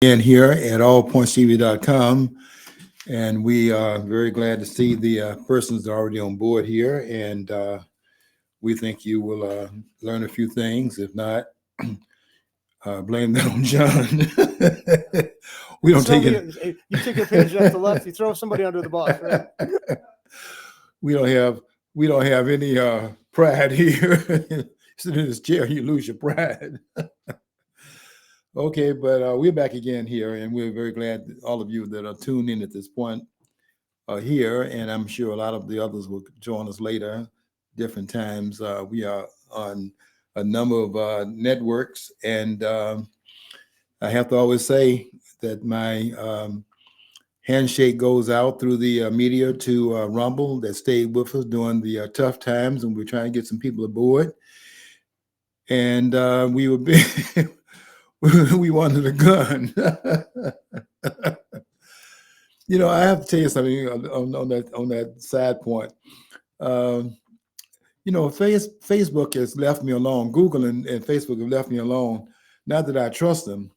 Again here at allpointstv.com, and we are very glad to see the persons that are already on board here, and we think you will learn a few things. If not, blame that on John. We don't take it. You took advantage of the left. You throw somebody under the bus, right? We don't have any pride here. Sit in this chair, you lose your pride. Okay, but we're back again here, and we're very glad that all of you that are tuned in at this point are here, and I'm sure a lot of the others will join us later, different times. We are on a number of networks, and I have to always say that my handshake goes out through the media to Rumble that stayed with us during the tough times, and we're trying to get some people aboard. And we were we wanted a gun. I have to tell you something on that side point. Facebook has left me alone. Google and Facebook have left me alone. Not that I trust them,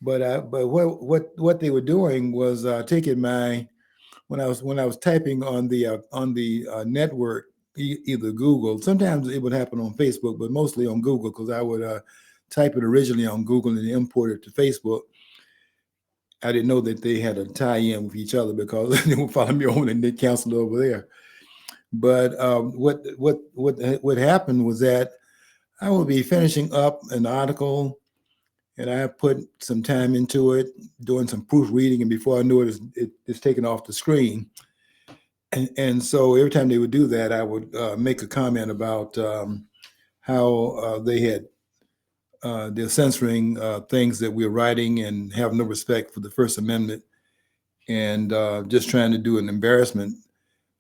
but what they were doing was taking when I was typing on the network, either Google. Sometimes it would happen on Facebook, but mostly on Google, because I would type it originally on Google and import it to Facebook. I didn't know that they had a tie-in with each other, because they would follow me on and they canceled over there. But what happened was that I would be finishing up an article, and I put some time into it, doing some proofreading, and before I knew it, it's taken off the screen. And so every time they would do that, I would make a comment about how they had they're censoring things that we're writing and have no respect for the First Amendment, and just trying to do an embarrassment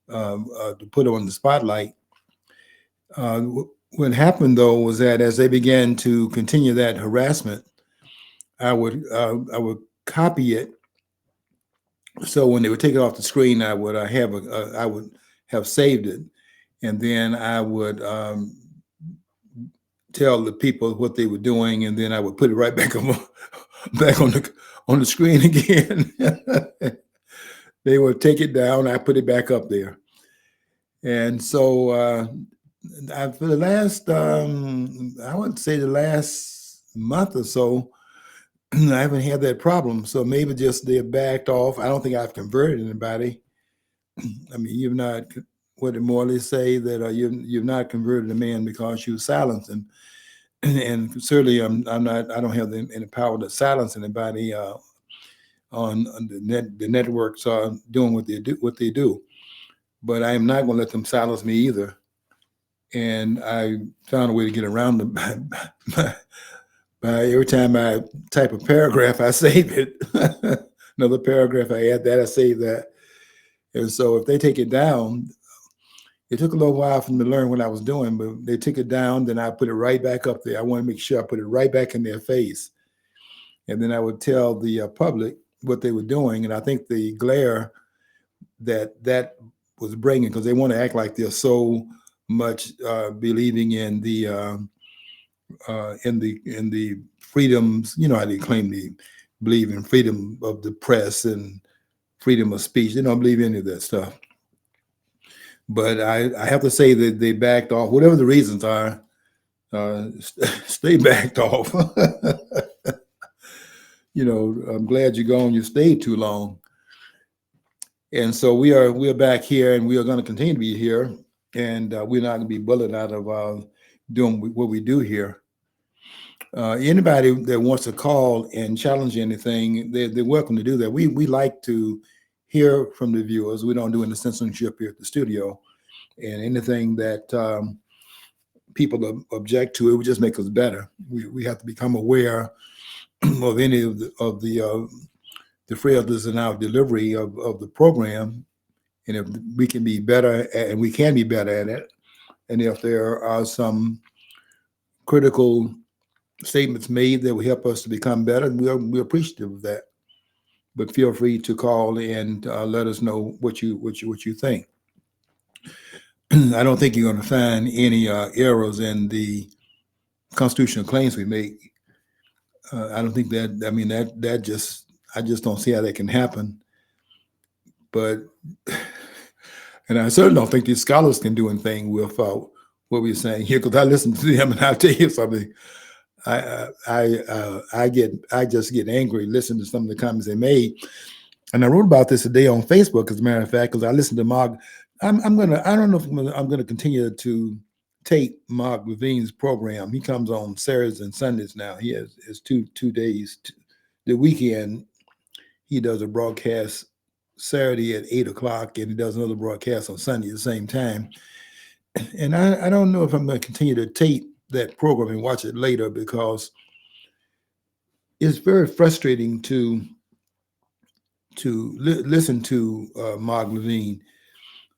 to put on the spotlight. What happened, though, was that as they began to continue that harassment, I would copy it. So when they would take it off the screen, I would have saved it, and then I would tell the people what they were doing, and then I would put it right back on the screen again. They would take it down. I put it back up there, and so for the last, I would say the last month or so, I haven't had that problem. So maybe just they're backed off. I don't think I've converted anybody. I mean, you've not. What did Morley say, that you've not converted a man because you silenced him, and certainly I'm not. I don't have any power to silence anybody on the networks are doing what they do. But I am not going to let them silence me either. And I found a way to get around them by every time I type a paragraph, I save it. Another paragraph, I add that, I save that. And so if they take it down, it took a little while for them to learn what I was doing, but they took it down, then I put it right back up there. I want to make sure I put it right back in their face. And then I would tell the public what they were doing. And I think the glare that was bringing, because they want to act like they're so much believing in the freedoms, how they claim they believe in freedom of the press and freedom of speech. They don't believe any of that stuff. But I have to say that they backed off. Whatever the reasons are, stay backed off. I'm glad you're gone. You stayed too long. And so we're back here, and we are going to continue to be here, and we're not going to be bullied out of doing what we do here. Anybody that wants to call and challenge anything, they're welcome to do that. We like to hear from the viewers. We don't do any censorship here at the studio, and anything that people object to, it would just make us better. We have to become aware of any of the frailties in our delivery of the program, and if we can be better, and we can be better at it, and if there are some critical statements made that will help us to become better, we're appreciative of that. But feel free to call and let us know what you think. I don't think you're going to find any errors in the constitutional claims we make. I don't think that. I mean, that just I just don't see how that can happen. But and I certainly don't think these scholars can do anything with what we're saying here. Because I listen to them, and I'll tell you something. I just get angry listening to some of the comments they made. And I wrote about this today on Facebook, as a matter of fact, because I listened to Mark. I don't know if I'm gonna continue to take Mark Levine's program. He comes on Saturdays and Sundays now. He has his two days. The weekend he does a broadcast Saturday at 8 o'clock, and he does another broadcast on Sunday at the same time. And I don't know if I'm going to continue to tape that program and watch it later, because it's very frustrating to listen to Mark Levine.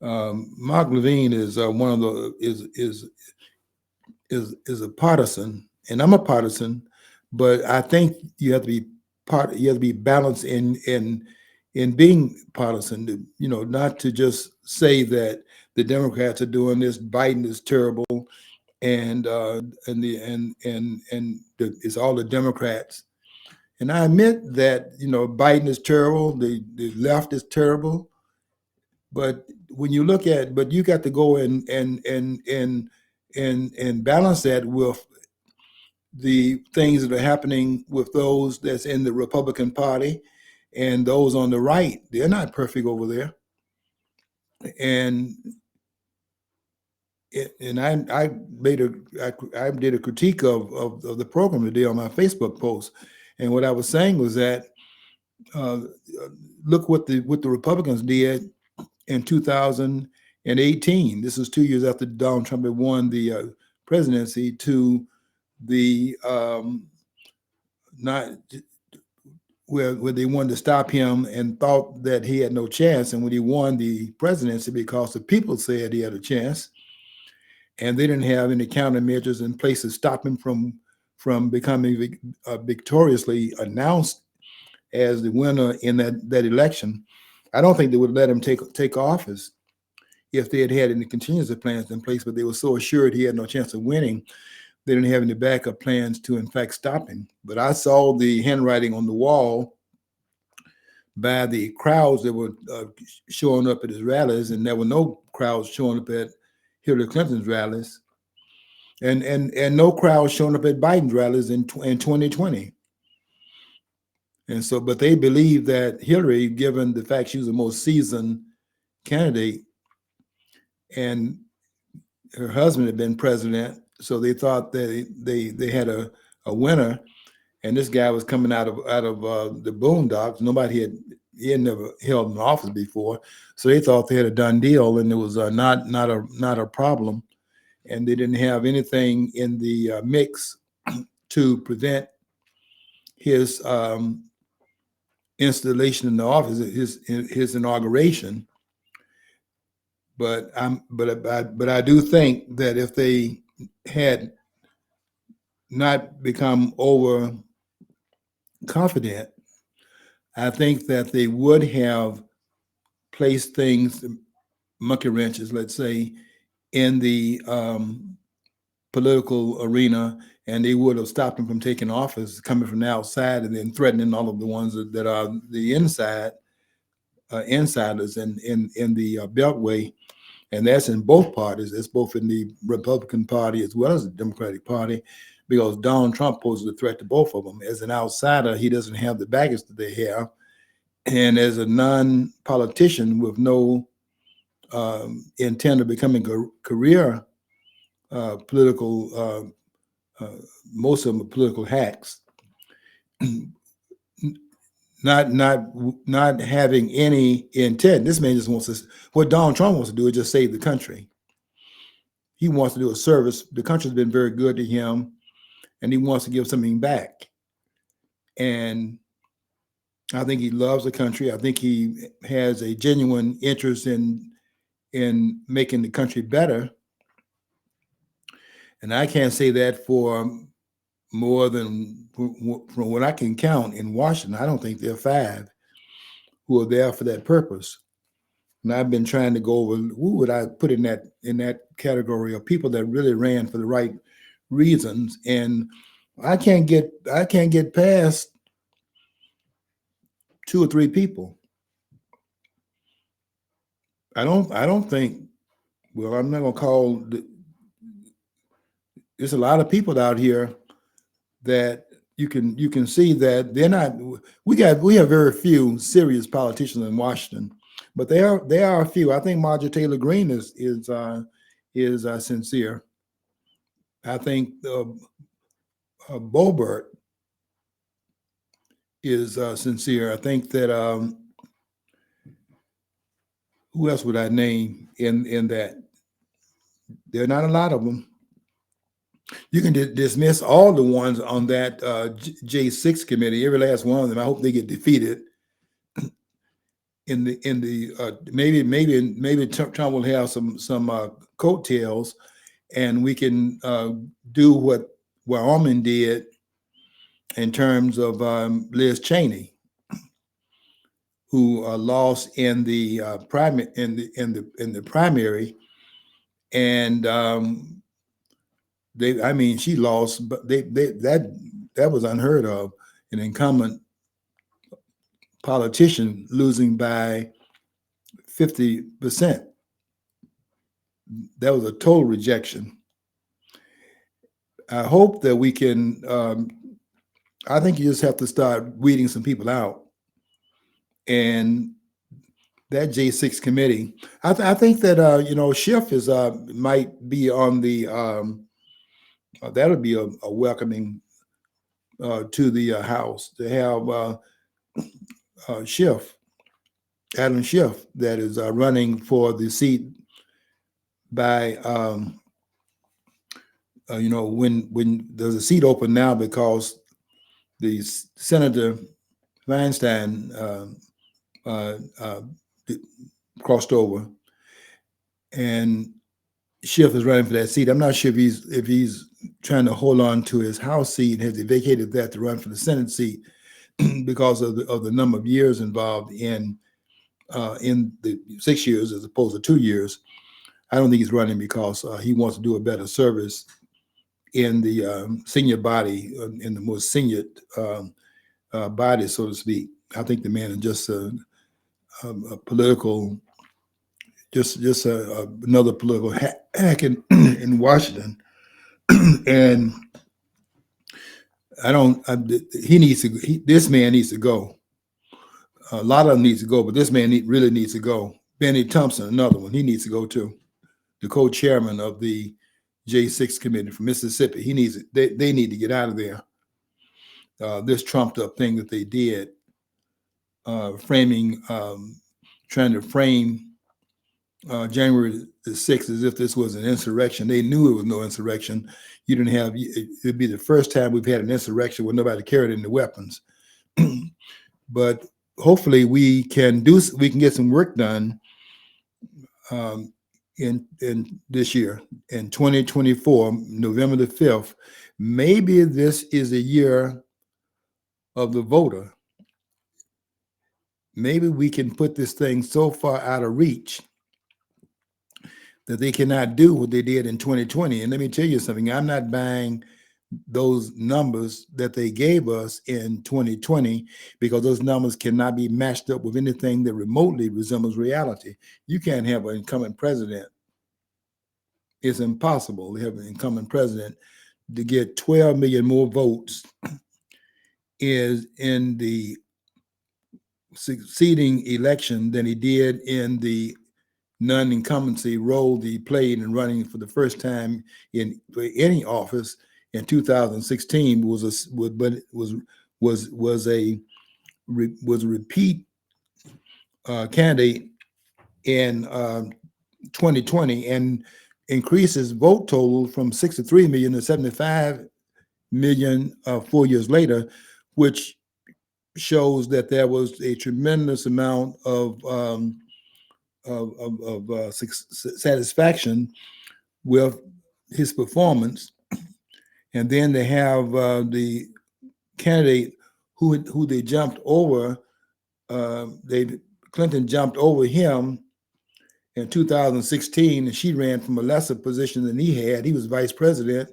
Mark Levine is one of the is a partisan, and I'm a partisan, but I think you have to be you have to be balanced in being partisan. Not to just say that the Democrats are doing this, Biden is terrible, and it's all the Democrats. And I admit that Biden is terrible, the left is terrible, but when you look at, but you got to go and balance that with the things that are happening with those that's in the Republican Party and those on the right. They're not perfect over there, and I did a critique of the program today on my Facebook post, and what I was saying was that look what the Republicans did in 2018. This is 2 years after Donald Trump had won the presidency, to the not where they wanted to stop him and thought that he had no chance, and when he won the presidency, because the people said he had a chance, and they didn't have any countermeasures in place to stop him from becoming victoriously announced as the winner in that election. I don't think they would let him take office if they had any contingency plans in place, but they were so assured he had no chance of winning, they didn't have any backup plans to, in fact, stop him. But I saw the handwriting on the wall by the crowds that were showing up at his rallies, and there were no crowds showing up at Hillary Clinton's rallies, and no crowds showing up at Biden's rallies in 2020. And so, but they believe that Hillary, given the fact she was the most seasoned candidate, and her husband had been president, so they thought that they had a winner, and this guy was coming out of the boondocks. He had never held an office before, so they thought they had a done deal, and it was not a problem, and they didn't have anything in the mix to prevent his installation in the office, his inauguration. But I do think that if they had not become overconfident, I think that they would have placed things, monkey wrenches, let's say, in the political arena, and they would have stopped him from taking office, coming from the outside, and then threatening all of the ones that are the insiders in the Beltway. And that's in both parties. It's both in the Republican Party as well as the Democratic Party, because Donald Trump poses a threat to both of them. As an outsider, he doesn't have the baggage that they have. And as a non-politician with no intent of becoming a career political, most of them are political hacks, not having any intent. This man just wants to, what Donald Trump wants to do is just save the country. He wants to do a service. The country's been very good to him, and he wants to give something back. And I think he loves the country. I think he has a genuine interest in making the country better. And I can't say that for more than, from what I can count in Washington, I don't think there are 5 who are there for that purpose. And I've been trying to go over who would I put in that category of people that really ran for the right reasons. And I can't get past 2 or 3 people. I don't think. Well, I'm not gonna call. There's a lot of people out here that you can see that they're not. We have very few serious politicians in Washington, but there are a few. I think Marjorie Taylor Greene is sincere. I think Boebert is sincere. I think that who else would I name in that? There are not a lot of them. You can dismiss all the ones on that J6 committee, every last one of them. I hope they get defeated in the maybe Trump will have some coattails, and we can do what Wyoming did in terms of Liz Cheney, who lost in the primary in the primary, and she lost, but that was unheard of, an incumbent politician losing by 50%. That was a total rejection. I hope that we can. I think you just have to start weeding some people out, and that J6 committee. I think that Schiff is might be on the. That would be a welcoming to the House to have Schiff, Adam Schiff, that is running for the seat by when there's a seat open now because the Senator Feinstein crossed over, and Schiff is running for that seat. I'm not sure if he's trying to hold on to his House seat. Has he vacated that to run for the Senate seat because of the number of years involved in the 6 years as opposed to 2 years? I don't think he's running because he wants to do a better service in the senior body, in the most senior body, so to speak. I think the man is just a political, just another political hack in Washington, and he needs to. This man needs to go. A lot of them needs to go, but this man really needs to go. Benny Thompson, another one, he needs to go too. The co-chairman of the J6 committee from Mississippi, he needs it. They need to get out of there. This trumped up thing that they did, trying to frame January the 6th as if this was an insurrection. They knew it was no insurrection. You didn't have, it'd be the first time we've had an insurrection where nobody carried any weapons. But hopefully we can get some work done in this year, in 2024, November the 5th. Maybe this is a year of the voter. Maybe we can put this thing so far out of reach that they cannot do what they did in 2020. And let me tell you something, I'm not buying those numbers that they gave us in 2020 because those numbers cannot be matched up with anything that remotely resembles reality. You can't have an incumbent president. It's impossible to have an incumbent president to get 12 million more votes is in the succeeding election than he did in the non-incumbency role that he played in running for the first time in any office in 2016 was a repeat candidate in 2020 and increases vote total from 63 million to 75 million 4 years later, which shows that there was a tremendous amount of satisfaction with his performance. And then they have the candidate who they jumped over. Clinton jumped over him in 2016, and she ran from a lesser position than he had. He was vice president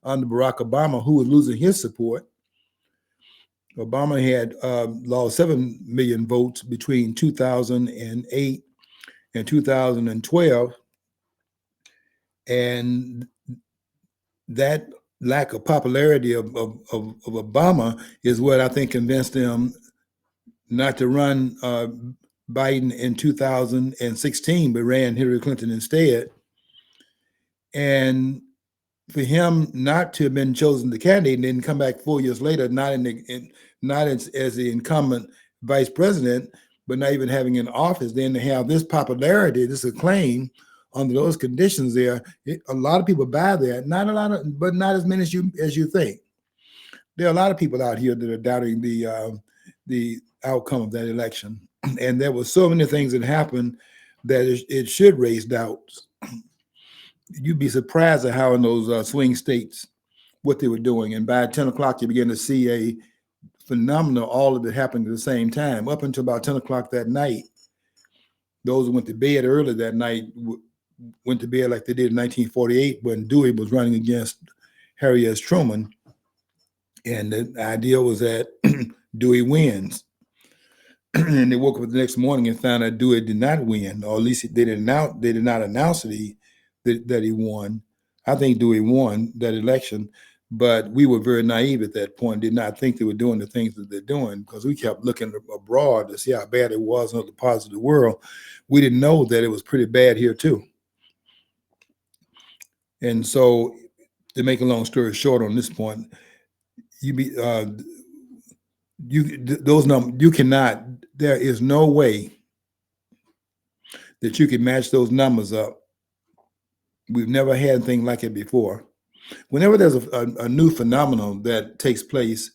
under Barack Obama, who was losing his support. Obama had lost 7 million votes between 2008 and 2012. And that lack of popularity of Obama is what I think convinced him not to run Biden in 2016, but ran Hillary Clinton instead. And for him not to have been chosen the candidate and then come back 4 years later, not as the incumbent vice president, but not even having an office, then to have this popularity, this acclaim under those conditions there, a lot of people buy that. Not a lot of, but not as many as you think. There are a lot of people out here that are doubting the outcome of that election, and there were so many things that happened that it should raise doubts. You'd be surprised at how in those swing states what they were doing, and by 10 o'clock you begin to see a phenomenon, all of it happening at the same time. Up until about 10 o'clock that night, those who went to bed early that night went to bed like they did in 1948 when Dewey was running against Harry S. Truman. And the idea was that Dewey wins. And they woke up the next morning and found out Dewey did not win, or at least they did not announce that he won. I think Dewey won that election, but we were very naive at that point, did not think they were doing the things that they're doing, because we kept looking abroad to see how bad it was in other parts of the world. We didn't know that it was pretty bad here too. And so, to make a long story short on this point, those numbers, you cannot, there is no way that you can match those numbers up. We've never had anything like it before. Whenever there's a new phenomenon that takes place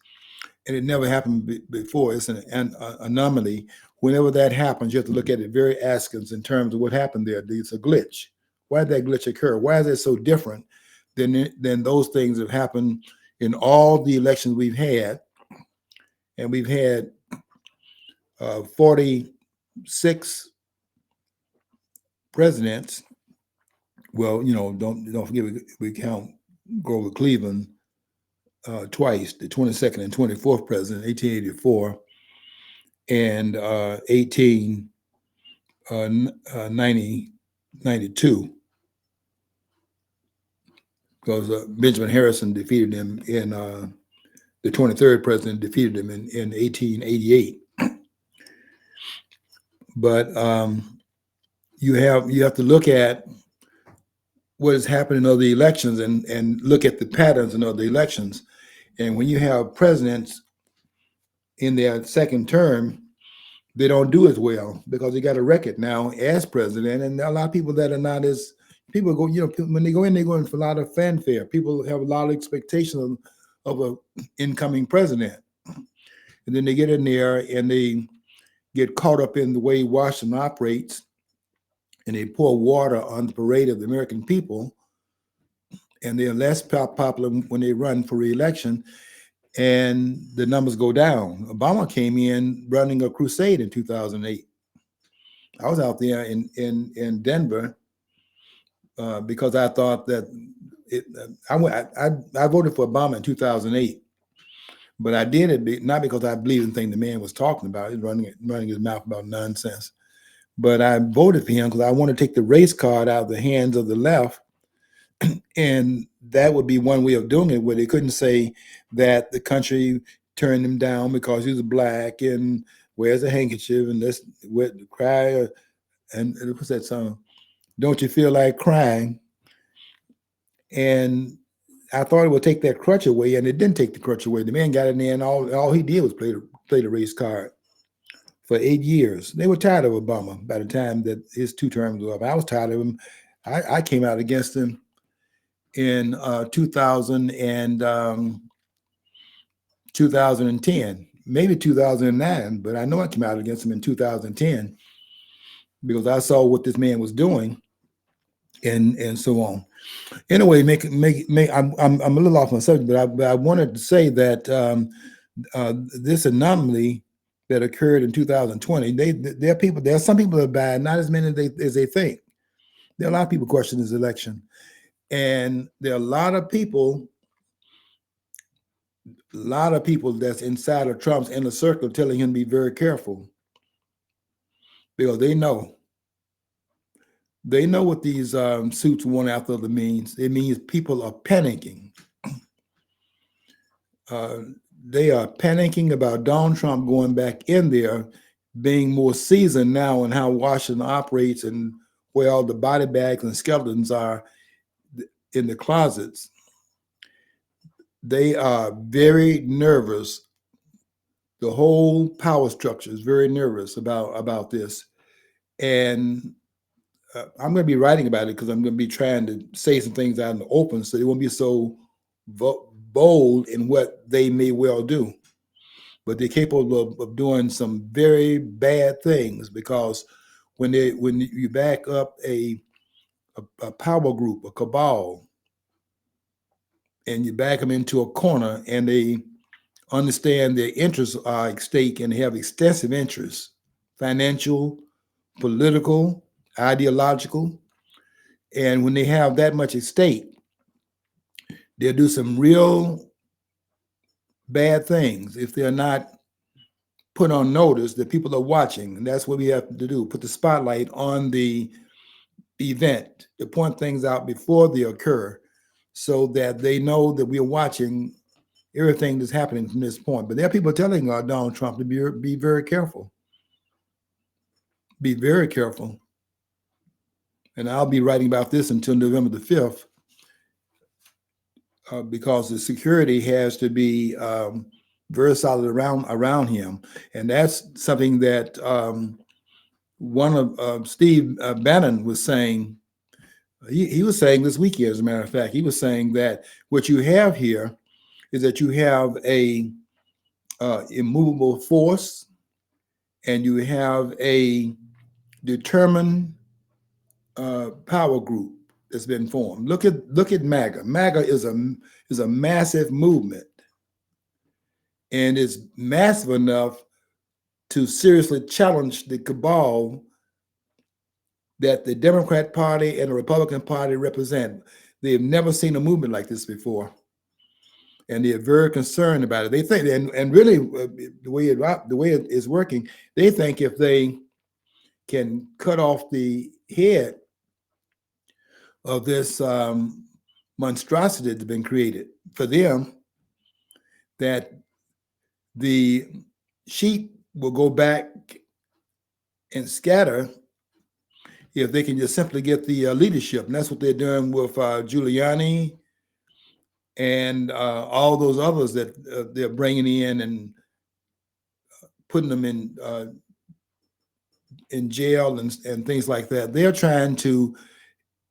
and it never happened before, it's an anomaly. Whenever that happens, you have to look at it very askance in terms of what happened there. It's a glitch. Why did that glitch occur? Why is it so different than those things that have happened in all the elections we've had? And we've had 46 presidents. Well, don't forget we count Grover Cleveland twice, the 22nd and 24th president, 1884 and 1892, because Benjamin Harrison defeated him in the 23rd president defeated him in 1888. But you have to look at what is happening in other elections and look at the patterns in other elections. And when you have presidents in their second term, they don't do as well because they got a record now as president. And there are a lot of people that are not as, people go, when they go in for a lot of fanfare. People have a lot of expectations of an incoming president. And then they get in there and they get caught up in the way Washington operates, and they pour water on the parade of the American people, and they're less popular when they run for re-election, and the numbers go down. Obama came in running a crusade in 2008. I was out there in Denver because I thought that I voted for Obama in 2008, but I did it not because I believed in the thing the man was talking about. He's running his mouth about nonsense. But I voted for him because I want to take the race card out of the hands of the left. And that would be one way of doing it, where they couldn't say that the country turned him down because he was black and wears a handkerchief and let's cry. And what's that song? Don't you feel like crying? And I thought it would take that crutch away, and it didn't take the crutch away. The man got in there, and all he did was play the race card for 8 years. They were tired of Obama by the time that his 2 terms were up. I was tired of him. I came out against him in 2010, maybe 2009, but I know I came out against him in 2010 because I saw what this man was doing, and so on. Anyway, I'm a little off my subject, but I wanted to say that this anomaly that occurred in 2020, there are some people that are bad, not as many as they think. There are a lot of people questioning this election, and there are a lot of people a lot of people that's inside of Trump's inner circle telling him to be very careful because they know what these suits one after the means. It means people are panicking. They are panicking about Donald Trump going back in there, being more seasoned now in how Washington operates and where all the body bags and skeletons are in the closets. They are very nervous. The whole power structure is very nervous about this. And I'm going to be writing about it because I'm going to be trying to say some things out in the open so they won't be so bold in what they may well do. But they're capable of doing some very bad things because when you back up a power group, a cabal, and you back them into a corner and they understand their interests are at stake and they have extensive interests, financial, political, ideological. And when they have that much at stake, they'll do some real bad things if they're not put on notice that people are watching. And that's what we have to do, put the spotlight on the event, to point things out before they occur so that they know that we're watching everything that's happening from this point. But there are people telling Donald Trump to be very careful. Be very careful. And I'll be writing about this until November the 5th because the security has to be very solid around him. And that's something that one of Steve Bannon was saying. He was saying this weekend, as a matter of fact, he was saying that what you have here is that you have a immovable force and you have a determined power group that's been formed. Look at MAGA. MAGA is a massive movement, and it's massive enough to seriously challenge the cabal that the Democrat Party and the Republican Party represent. They've never seen a movement like this before, and they're very concerned about it. They think, and really, the way it is working, they think if they can cut off the head of this monstrosity that's been created for them, that the sheep will go back and scatter if they can just simply get the leadership. And that's what they're doing with Giuliani and all those others that they're bringing in and putting them in jail and things like that. They're trying to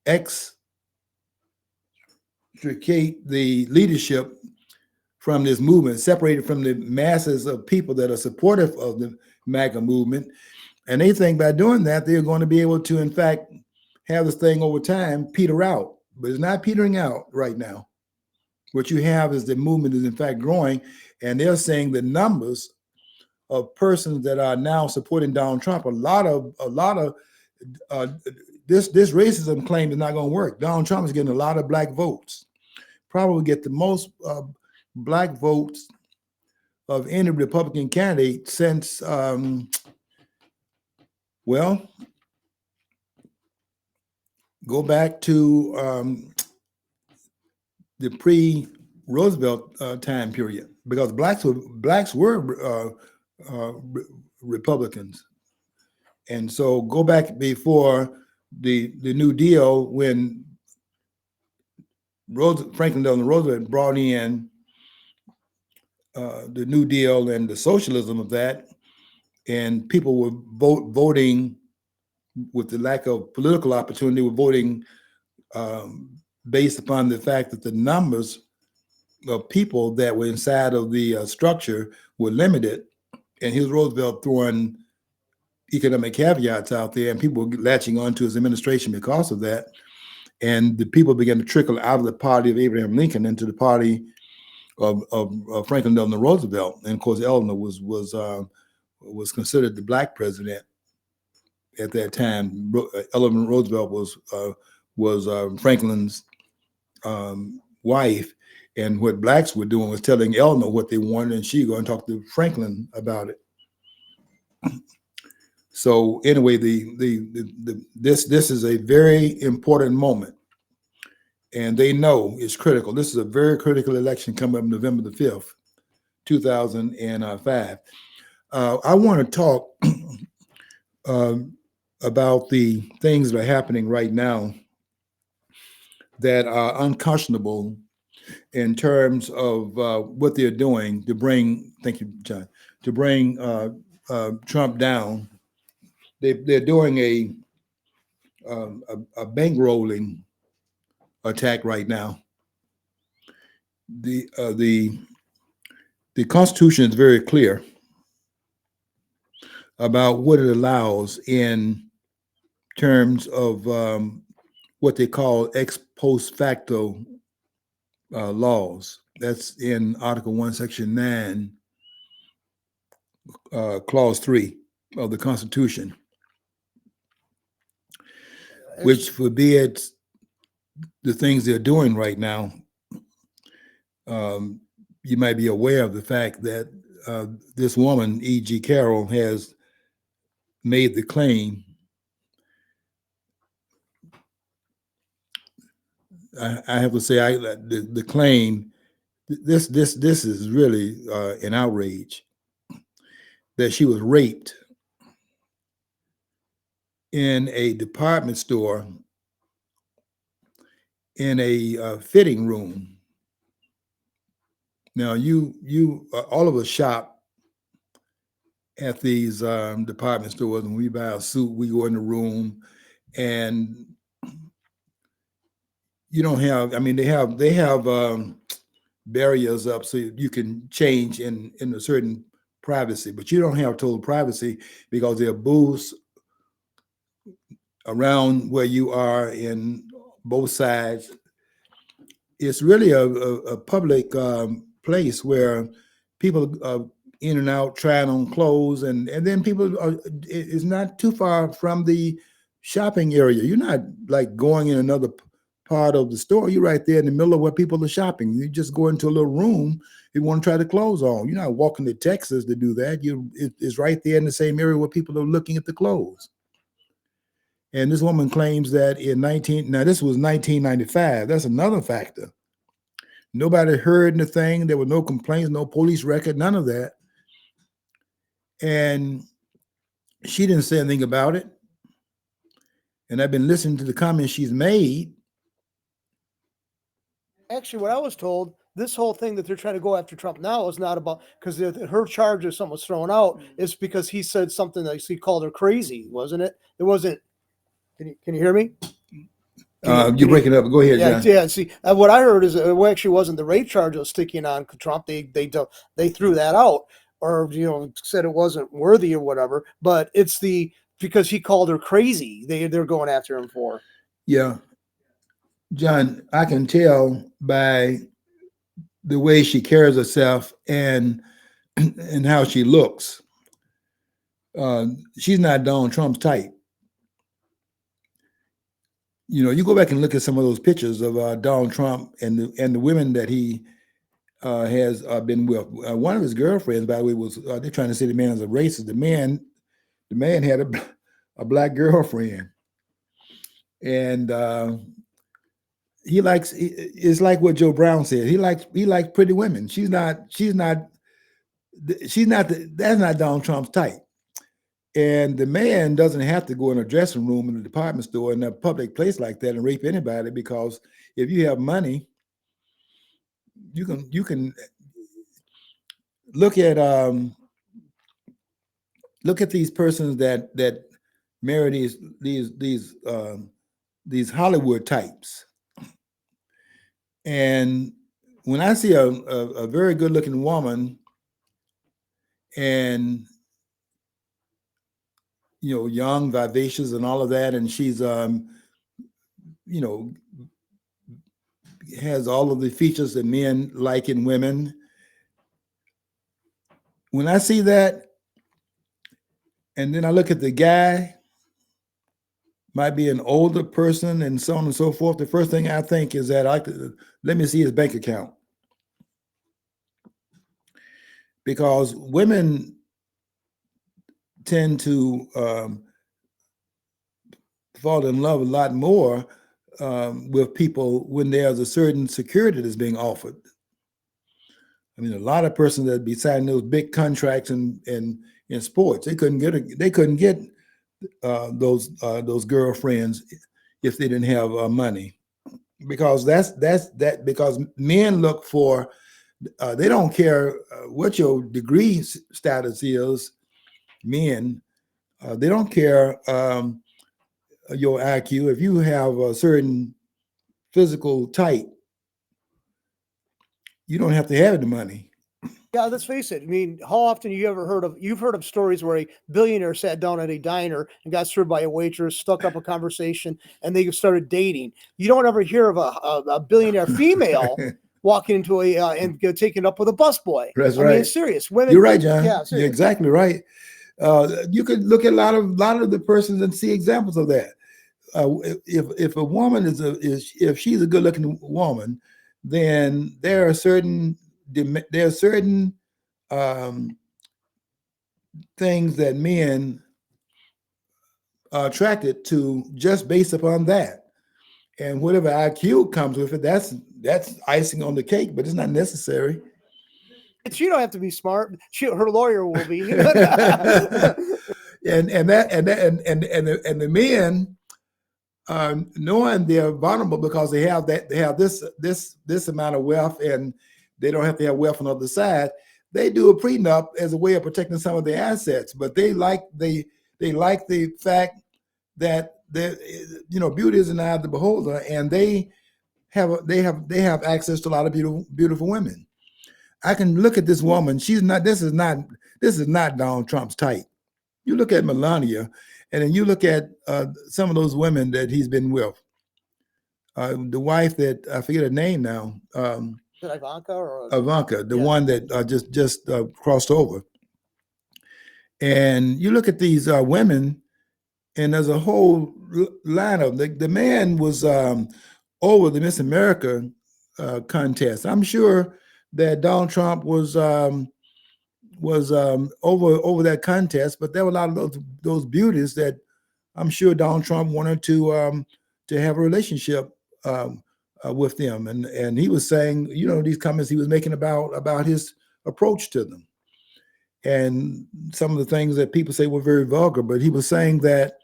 extricate the leadership from this movement, separated from the masses of people that are supportive of the MAGA movement. And they think by doing that, they're going to be able to, in fact, have this thing over time peter out. But it's not petering out right now. What you have is the movement is, in fact, growing. And they're saying the numbers of persons that are now supporting Donald Trump, a lot of this racism claim is not going to work. Donald Trump is getting a lot of black votes. Probably get the most black votes of any Republican candidate since, go back to the pre-Roosevelt time period, because blacks were Republicans, and so go back before the New Deal when Franklin Delano Roosevelt brought in the New Deal and the socialism of that, and people were voting with the lack of political opportunity, were voting based upon the fact that the numbers of people that were inside of the structure were limited. And here's Roosevelt throwing economic caveats out there, and people were latching onto his administration because of that. And the people began to trickle out of the party of Abraham Lincoln into the party of Franklin Delano Roosevelt. And of course, Eleanor was considered the black president at that time. Eleanor Roosevelt was Franklin's wife, And what blacks were doing was telling Eleanor what they wanted, and she going to talk to Franklin about it. So anyway, this is a very important moment, and they know it's critical. This is a very critical election coming up November the 5th, 2005. I want to talk about the things that are happening right now that are unconscionable in terms of what they're doing to bring, thank you, John, to bring Trump down. They're doing a bankrolling attack right now. The Constitution is very clear about what it allows in terms of what they call ex post facto laws. That's in Article 1, Section 9, Clause 3 of the Constitution, which forbids the things they're doing right now. You might be aware of the fact that this woman, E.G. Carroll, has made the claim. I have to say, the claim. This is really an outrage that she was raped in a department store in a fitting room. Now, you all of us shop at these department stores, and we buy a suit. We go in the room, and you don't have. I mean, they have barriers up so you can change in a certain privacy, but you don't have total privacy because there are booths around where you are in both sides. It's really a public place where people are in and out trying on clothes, and then people it's not too far from the shopping area. You're not like going in another part of the store. You're right there in the middle of where people are shopping. You just go into a little room. You want to try the clothes on. You're not walking to Texas to do that. It's right there in the same area where people are looking at the clothes. And this woman claims that now this was 1995. That's another factor. Nobody heard anything. There were no complaints, no police record, none of that. And she didn't say anything about it. And I've been listening to the comments she's made. Actually, what I was told, this whole thing that they're trying to go after Trump now is not about, because her charge of something was thrown out, is because he said something that he called her crazy, wasn't it? It wasn't. Can you hear me? You're breaking up. Go ahead, yeah, John. Yeah. See, what I heard is it actually wasn't the rape charge that was sticking on Trump. They threw that out, or said it wasn't worthy or whatever. But it's because he called her crazy. They're going after him for. Yeah, John, I can tell by the way she carries herself and how she looks. She's not Donald Trump's type. You go back and look at some of those pictures of Donald Trump and the women that he has been with. One of his girlfriends, by the way, was they're trying to say the man is a racist. The man had a black girlfriend, and it's like what Joe Brown said. He likes pretty women. That's not Donald Trump's type. And the man doesn't have to go in a dressing room in a department store in a public place like that and rape anybody, because if you have money, you can look at these persons that marry these Hollywood types. And when I see a very good looking woman and young, vivacious, and all of that, and she's has all of the features that men like in women. When I see that, and then I look at the guy, might be an older person and so on and so forth, the first thing I think is that let me see his bank account. because women tend to fall in love a lot more with people when there's a certain security that's being offered. I mean, a lot of persons that be signing those big contracts in sports, they couldn't get those girlfriends if they didn't have money, because because men look for, they don't care what your degree status is. Men, they don't care your IQ. If you have a certain physical type, you don't have to have the money. Yeah, let's face it. I mean, how often you've heard of stories where a billionaire sat down at a diner and got served by a waitress, stuck up a conversation, and they started dating. You don't ever hear of a billionaire female walking into and get taken up with a busboy. That's I right. mean, it's serious. Women. You're right, John. Yeah, You're exactly right. You could look at a lot of the persons and see examples of that. If a woman if she's a good looking woman, then there are certain things that men are attracted to just based upon that, and whatever IQ comes with it, that's icing on the cake, but it's not necessary. She don't have to be smart. Her lawyer will be. and the men, knowing they're vulnerable because they have this amount of wealth, and they don't have to have wealth on the other side. They do a prenup as a way of protecting some of their assets, but they like the fact that beauty is in the eye of the beholder, and they have access to a lot of beautiful women. I can look at this woman. This is not Donald Trump's type. You look at Melania, and then you look at some of those women that he's been with. The wife that I forget her name now. Is it Ivanka or Ivanka, the one that just crossed over. And you look at these women, and there's a whole line of them. The man was over the Miss America contest. I'm sure that Donald Trump was over that contest, but there were a lot of those beauties that I'm sure Donald Trump wanted to have a relationship with them, and he was saying, these comments he was making about his approach to them, and some of the things that people say were very vulgar, but he was saying that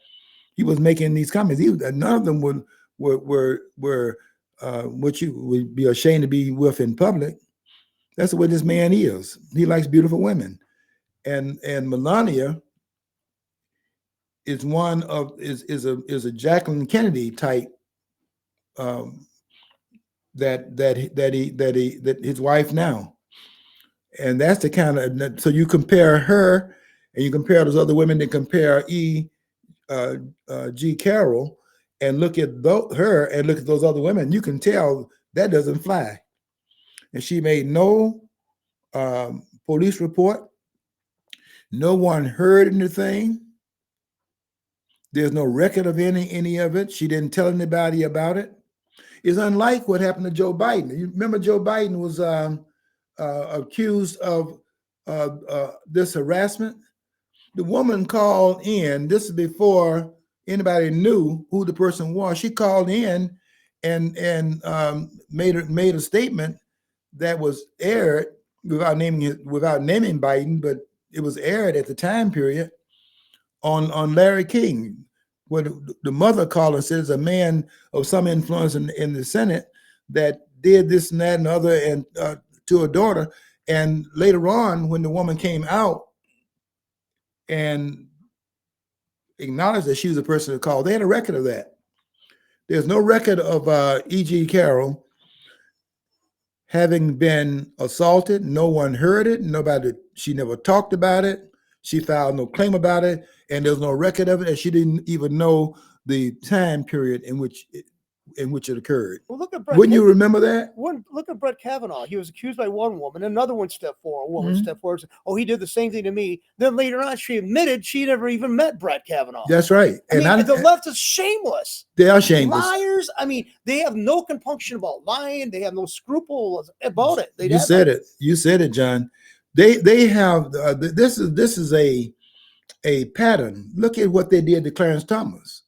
he was making these comments. None of them were what you would be ashamed to be with in public. That's the way this man is. He likes beautiful women, and Melania is a Jacqueline Kennedy type. That his wife now, and that's the kind of, so you compare her and you compare those other women, that compare G. Carroll, and look at her and look at those other women, you can tell that doesn't fly. And she made no police report. No one heard anything. There's no record of any of it. She didn't tell anybody about it. It's unlike what happened to Joe Biden. You remember Joe Biden was accused of this harassment. The woman called in. This is before anybody knew who the person was. She called in and made a statement that was aired without naming Biden, but it was aired at the time period on Larry King, where the mother called and says a man of some influence in the Senate that did this and that and other, and to her daughter. And later on, when the woman came out and acknowledged that she was the person who called, they had a record of that. There's no record of E.G. Carroll having been assaulted. No one heard it. She never talked about it. She filed no claim about it, and there's no record of it, and she didn't even know the time period in which it occurred. Well, look at Brett. Wouldn't you remember that? Look at Brett Kavanaugh. He was accused by one woman, another one stepped forward. A woman stepped forward and said, "Oh, he did the same thing to me." Then later on, she admitted she never even met Brett Kavanaugh. That's right. The left is shameless. They are shameless. Liars. I mean, they have no compunction about lying. They have no scruples about it. You said it, John. They have this is a pattern. Look at what they did to Clarence Thomas,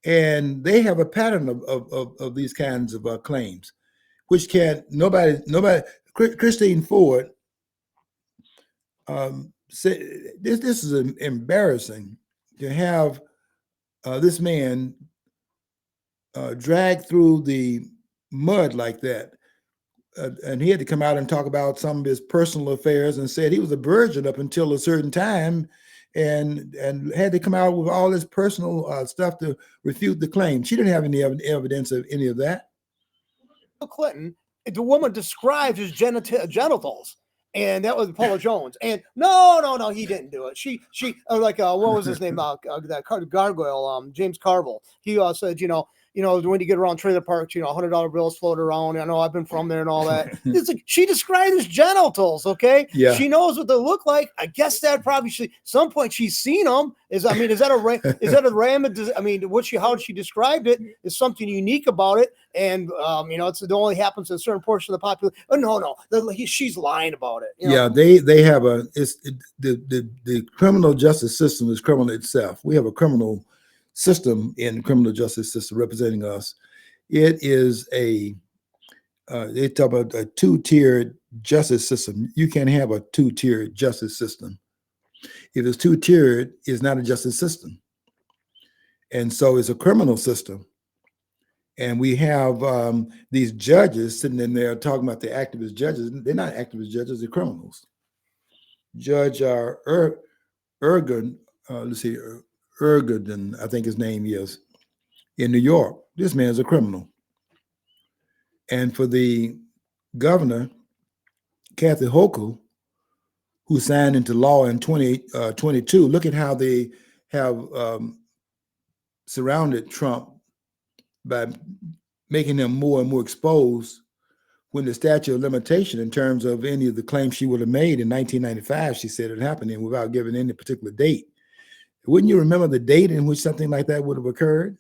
and they have a pattern of these kinds of claims, which can't nobody. Christine Ford said this is embarrassing to have this man dragged through the mud like that. And he had to come out and talk about some of his personal affairs and said he was a virgin up until a certain time, and had to come out with all this personal stuff to refute the claim. She didn't have any evidence of any of that. Bill Clinton, the woman described his genitals. And that was Paula Jones. And no, he didn't do it. She, what was his name? That gargoyle, James Carville. He said, when you get around trailer parks, $100 bills float around. I know I've been from there and all that. It's like she described his genitals. Okay, Yeah. She knows what they look like. I guess that probably some point she's seen them. Is that a random? I mean, how she described it is something unique about it, and it only happens to a certain portion of the population. Oh no, she's lying about it. Yeah, they have the criminal justice system is criminal itself. We have a criminal system in the criminal justice system representing us. It is they talk about a two-tiered justice system. You can't have a two-tiered justice system. If it's two-tiered, it's not a justice system. And so it's a criminal system. And we have these judges sitting in there talking about the activist judges. They're not activist judges, they're criminals. Judge Ergen, Ergen, I think his name is, in New York. This man is a criminal. And for the governor, Kathy Hochul, who signed into law in 2022, look at how they have surrounded Trump by making him more and more exposed when the statute of limitation in terms of any of the claims she would have made in 1995, she said it happened in without giving any particular date. Wouldn't you remember the date in which something like that would have occurred?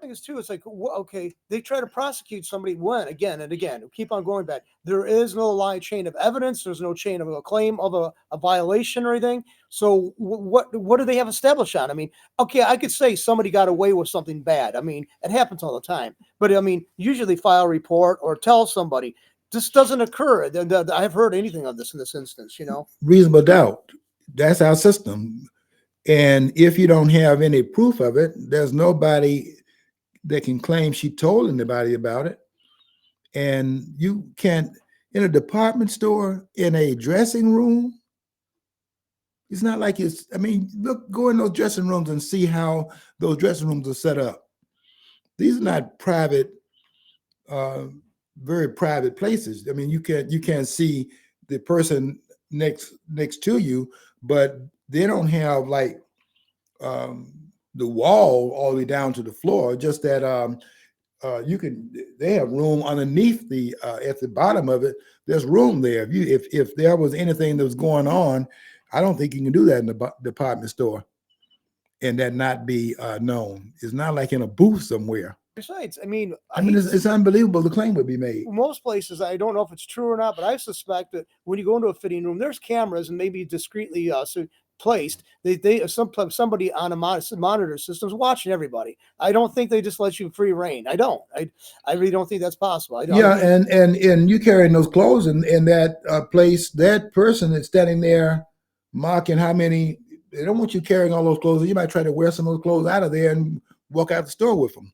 It's like, okay, they try to prosecute somebody again and again, keep on going back. There is no line chain of evidence. There's no chain of a claim of a violation or anything. So what do they have established on? I mean, okay, I could say somebody got away with something bad. I mean, it happens all the time. But I mean, usually file a report or tell somebody. This doesn't occur. I've heard anything of this in this instance, Reasonable doubt. That's our system. And if you don't have any proof of it, there's nobody that can claim she told anybody about it. And you can't, in a department store, in a dressing room, it's not like go in those dressing rooms and see how those dressing rooms are set up. These are not private, very private places. I mean, you can't see the person next to you, but they don't have like the wall all the way down to the floor. Just that they have room underneath at the bottom of it. There's room there. If there was anything that was going on, I don't think you can do that in the department store and that not be known. It's not like in a booth somewhere. Besides, it's unbelievable the claim would be made. Most places, I don't know if it's true or not, but I suspect that when you go into a fitting room, there's cameras and maybe discreetly placed. Somebody on a monitor system is watching everybody. I don't think they just let you free reign. I don't. I really don't think that's possible. And you carrying those clothes in that place, that person is standing there mocking how many. They don't want you carrying all those clothes. You might try to wear some of those clothes out of there and walk out the store with them.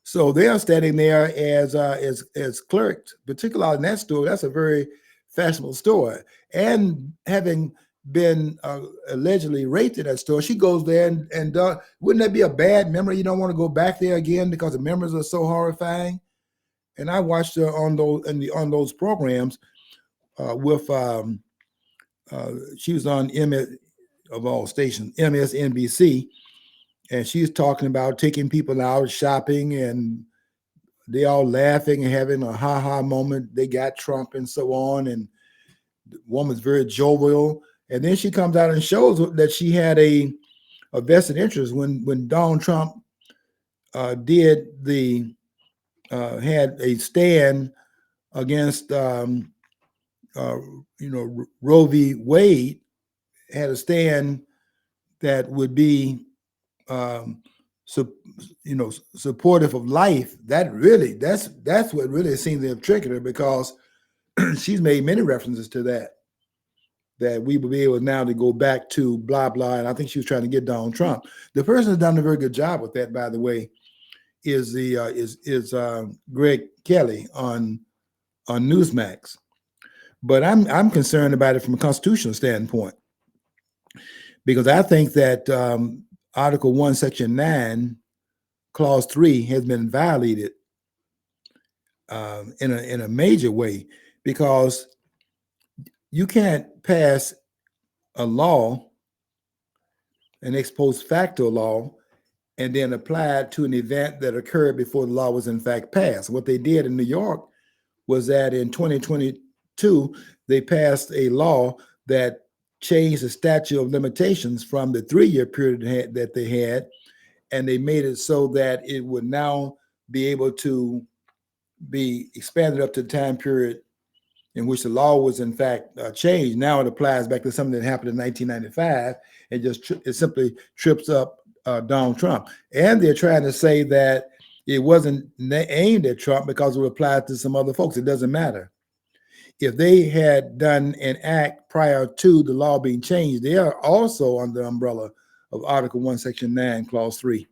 So they are standing there as clerks, particularly in that store. That's a very fashionable store. And having been allegedly raped at that store, she goes there and wouldn't that be a bad memory? You don't want to go back there again because the memories are so horrifying. And I watched her on those programs with she was on MS of all stations, MSNBC. And she's talking about taking people out shopping and they all laughing and having a ha-ha moment. They got Trump and so on. And the woman's very jovial. And then she comes out and shows that she had a vested interest when Donald Trump had a stand against Roe v. Wade had a stand that would be so, supportive of life. That's what really seems to have triggered her, because she's made many references to that we will be able now to go back to blah blah. And I think she was trying to get Donald Trump. The person who's done a very good job with that, by the way, is Greg Kelly on Newsmax. But I'm concerned about it from a constitutional standpoint, because I think that Article 1, Section 9, Clause 3 has been violated in a major way, because you can't pass a law, an ex post facto law, and then apply it to an event that occurred before the law was in fact passed. What they did in New York was that in 2022, they passed a law that changed the statute of limitations from the 3-year period that they had, and they made it so that it would now be able to be expanded up to the time period in which the law was in fact changed. Now it applies back to something that happened in 1995, and it simply trips up Donald Trump. And they're trying to say that it wasn't aimed at Trump because it applied to some other folks. It doesn't matter. If they had done an act prior to the law being changed, they are also under the umbrella of Article 1, Section 9, Clause 3.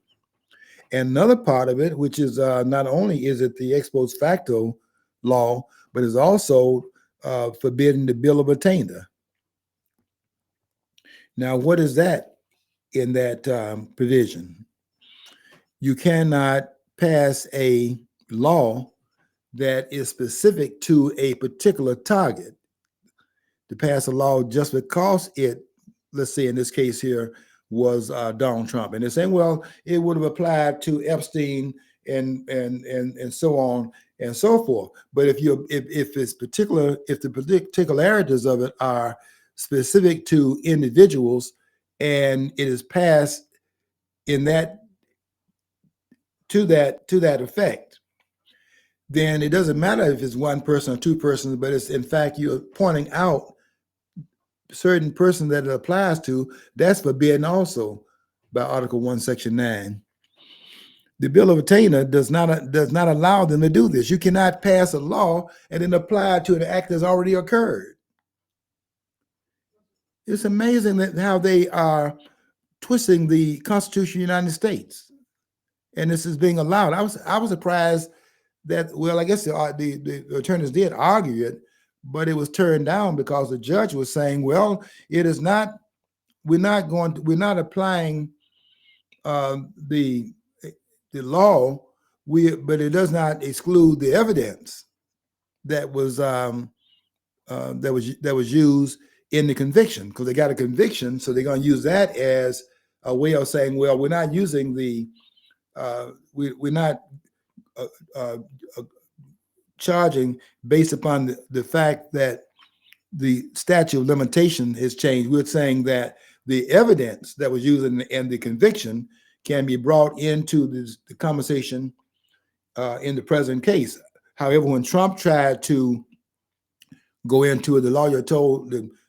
And another part of it, which is not only is it the ex post facto law, but is also forbidding the bill of attainder. Now, what is that in that provision? You cannot pass a law that is specific to a particular target. To pass a law just because it, let's say in this case here, was Donald Trump. And they're saying, well, it would have applied to Epstein and so on and so forth. But if the particularities of it are specific to individuals, and it is passed in that to that effect, then it doesn't matter if it's one person or two persons, but it's in fact you're pointing out certain person that it applies to. That's forbidden also by Article 1, Section 9. The bill of attainder does not allow them to do this. You cannot pass a law and then apply it to an act that's already occurred. It's amazing that how they are twisting the Constitution of the United States, and this is being allowed. I was surprised that, well, I guess the attorneys did argue it, but it was turned down because the judge was saying, well, it is not. We're not applying the law, but it does not exclude the evidence that was used in the conviction, because they got a conviction, so they're going to use that as a way of saying, well, we're not using we're not charging based upon the fact that the statute of limitation has changed. We're saying that the evidence that was used in the conviction can be brought into the conversation in the present case. However, when Trump tried to go into it,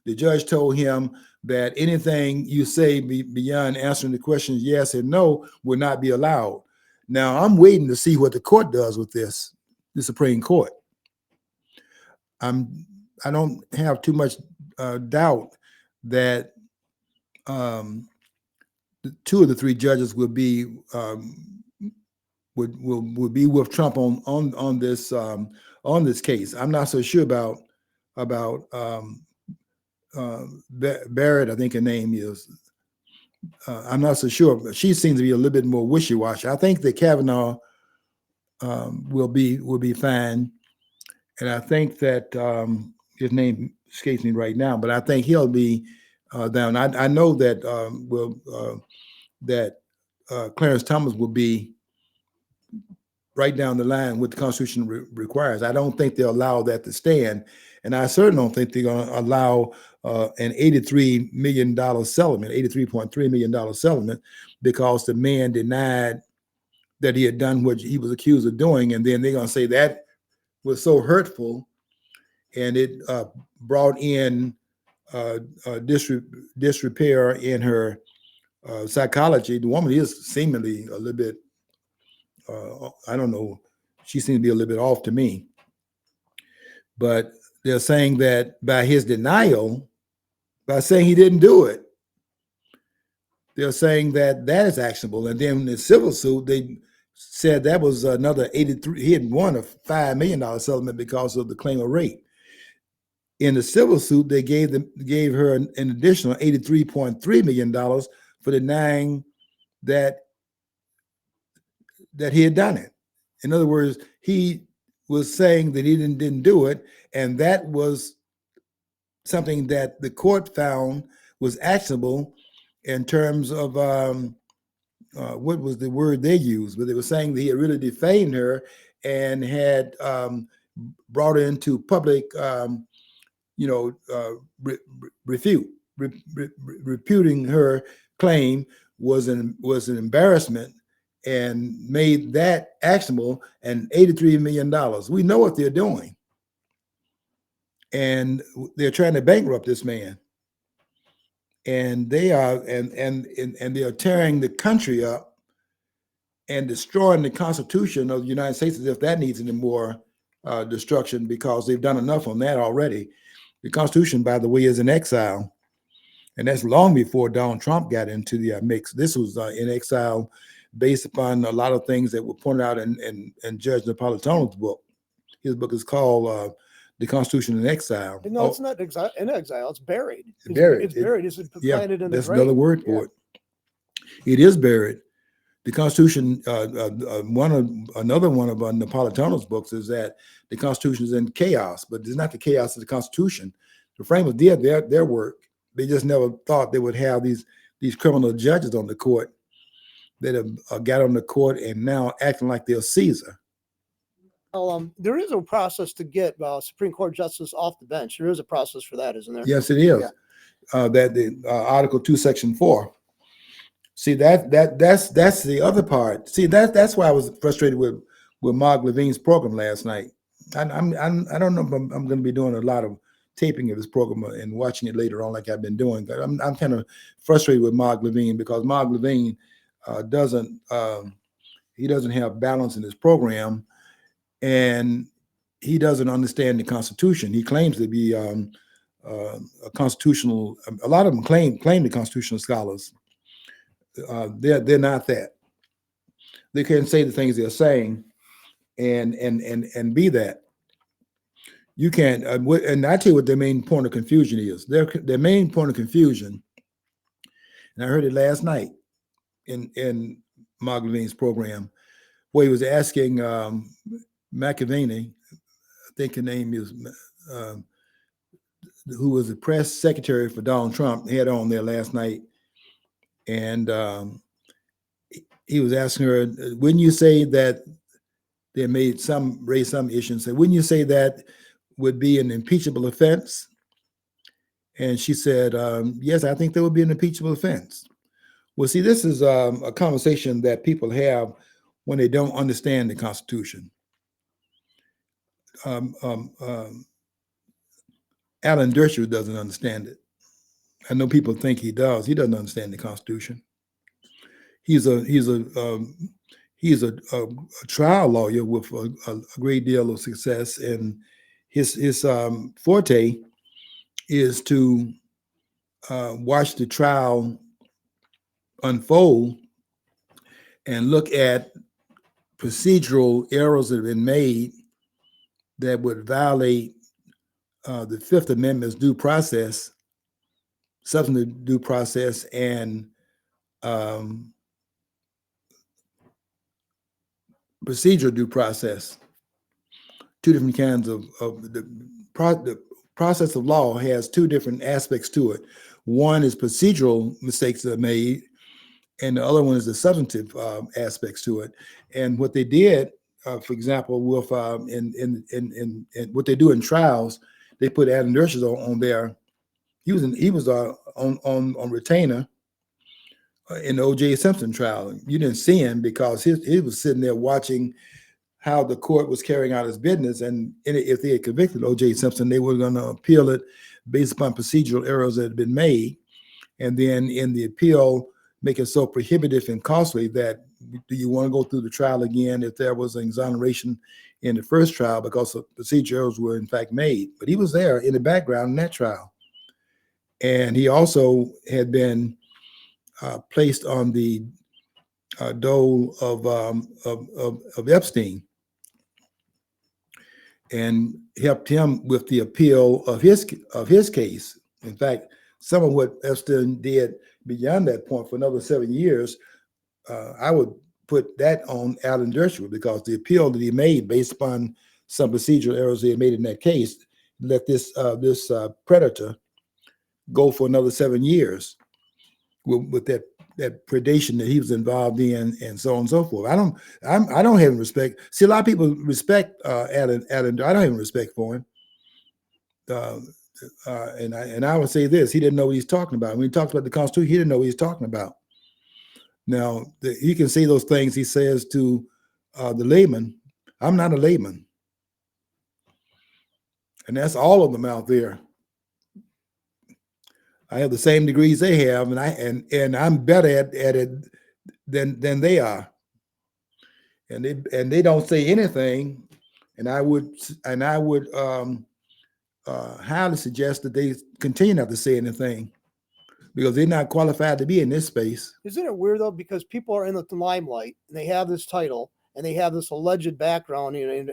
the judge told him that anything you say beyond answering the questions yes and no will not be allowed. Now, I'm waiting to see what the court does with this, the Supreme Court. I don't have too much doubt that two of the three judges will be would be with Trump on this case. I'm not so sure about Barrett, I think her name is. I'm not so sure, but she seems to be a little bit more wishy-washy. I think that Kavanaugh will be fine, and I think that his name escapes me right now, but I think he'll be down. I know that Clarence Thomas will be right down the line what the Constitution requires. I don't think they'll allow that to stand, and I certainly don't think they're going to allow an $83 million settlement, $83.3 million settlement, because the man denied that he had done what he was accused of doing, and then they're going to say that was so hurtful and it brought in disrepair in her psychology. The woman is seemingly a little bit, I don't know, she seems to be a little bit off to me. But they're saying that by his denial, by saying he didn't do it, they're saying that that is actionable. And then in the civil suit, they said that was another 83. He had won a $5 million settlement because of the claim of rape. In the civil suit, they gave her an additional $83.3 million for denying that he had done it. In other words, he was saying that he didn't do it, and that was something that the court found was actionable in terms of what was the word they used, but they were saying that he had really defamed her and had brought her into public, refuting her claim was an embarrassment, and made that actionable. And $83 million. We know what they're doing, and they're trying to bankrupt this man. And they are, and they are tearing the country up and destroying the Constitution of the United States as if that needs any more destruction, because they've done enough on that already. The Constitution, by the way, is in exile, and that's long before Donald Trump got into the mix. This was in exile based upon a lot of things that were pointed out in Judge Napolitano's book. His book is called The Constitution in Exile. No, it's not in exile. It's buried. It's buried. It's buried. It's planted in the that's grave. Another word for it. It is buried. The Constitution, another one of Napolitano's books is that the Constitution is in chaos, but it's not the chaos of the Constitution. The framers did their work. They just never thought they would have these criminal judges on the court that have got on the court and now acting like they're Caesar. Well, there is a process to get Supreme Court justice off the bench. There is a process for that, isn't there? Yes, it is. Yeah. That the Article 2, Section 4. See, that's the other part. See, that's why I was frustrated with Mark Levine's program last night. I don't know if I'm going to be doing a lot of taping of this program and watching it later on, like I've been doing. But I'm kind of frustrated with Mark Levine, because Mark Levine doesn't have balance in his program, and he doesn't understand the Constitution. He claims to be a constitutional. A lot of them claim the constitutional scholars. They're not that. They can't say the things they're saying and be that. You can't. And I tell you what their main point of confusion is. Their main point of confusion, and I heard it last night in Mark Levine's program, where he was asking McAvaney, I think her name is, who was the press secretary for Donald Trump, he had on there last night. And he was asking her, wouldn't you say that they raised some issue and said, wouldn't you say that would be an impeachable offense? And she said, yes, I think that would be an impeachable offense. Well, see, this is a conversation that people have when they don't understand the Constitution. Alan Dershowitz doesn't understand it. I know people think he does. He doesn't understand the Constitution. He's a trial lawyer with a great deal of success, and his forte is to watch the trial unfold and look at procedural errors that have been made that would violate the Fifth Amendment's due process, substantive due process, and procedural due process. Two different kinds of the process of law has two different aspects to it. One is procedural mistakes that are made, and the other one is the substantive aspects to it. And what they did, for example, with in what they do in trials, they put Adam Dershowitz on there. He was on retainer in the O.J. Simpson trial. You didn't see him because he was sitting there watching how the court was carrying out its business. And if they had convicted O.J. Simpson, they were going to appeal it based upon procedural errors that had been made. And then in the appeal, make it so prohibitive and costly that do you want to go through the trial again if there was an exoneration in the first trial because of procedural errors were in fact made. But he was there in the background in that trial. And he also had been placed on the dole of Epstein, and helped him with the appeal of his case. In fact, some of what Epstein did beyond that point for another 7 years, I would put that on Alan Dershowitz, because the appeal that he made based upon some procedural errors he had made in that case let this predator go for another 7 years with that predation that he was involved in, and so on and so forth. I don't have respect. See, a lot of people respect Alan. I don't have respect for him. And I would say this: he didn't know what he's talking about. When he talks about the Constitution, he didn't know what he's talking about. Now, he can say those things he says to the layman. I'm not a layman, and that's all of them out there. I have the same degrees they have, and I'm better at it than they are. And they don't say anything, and I would highly suggest that they continue not to say anything, because they're not qualified to be in this space. Isn't it weird though? Because people are in the limelight and they have this title and they have this alleged background and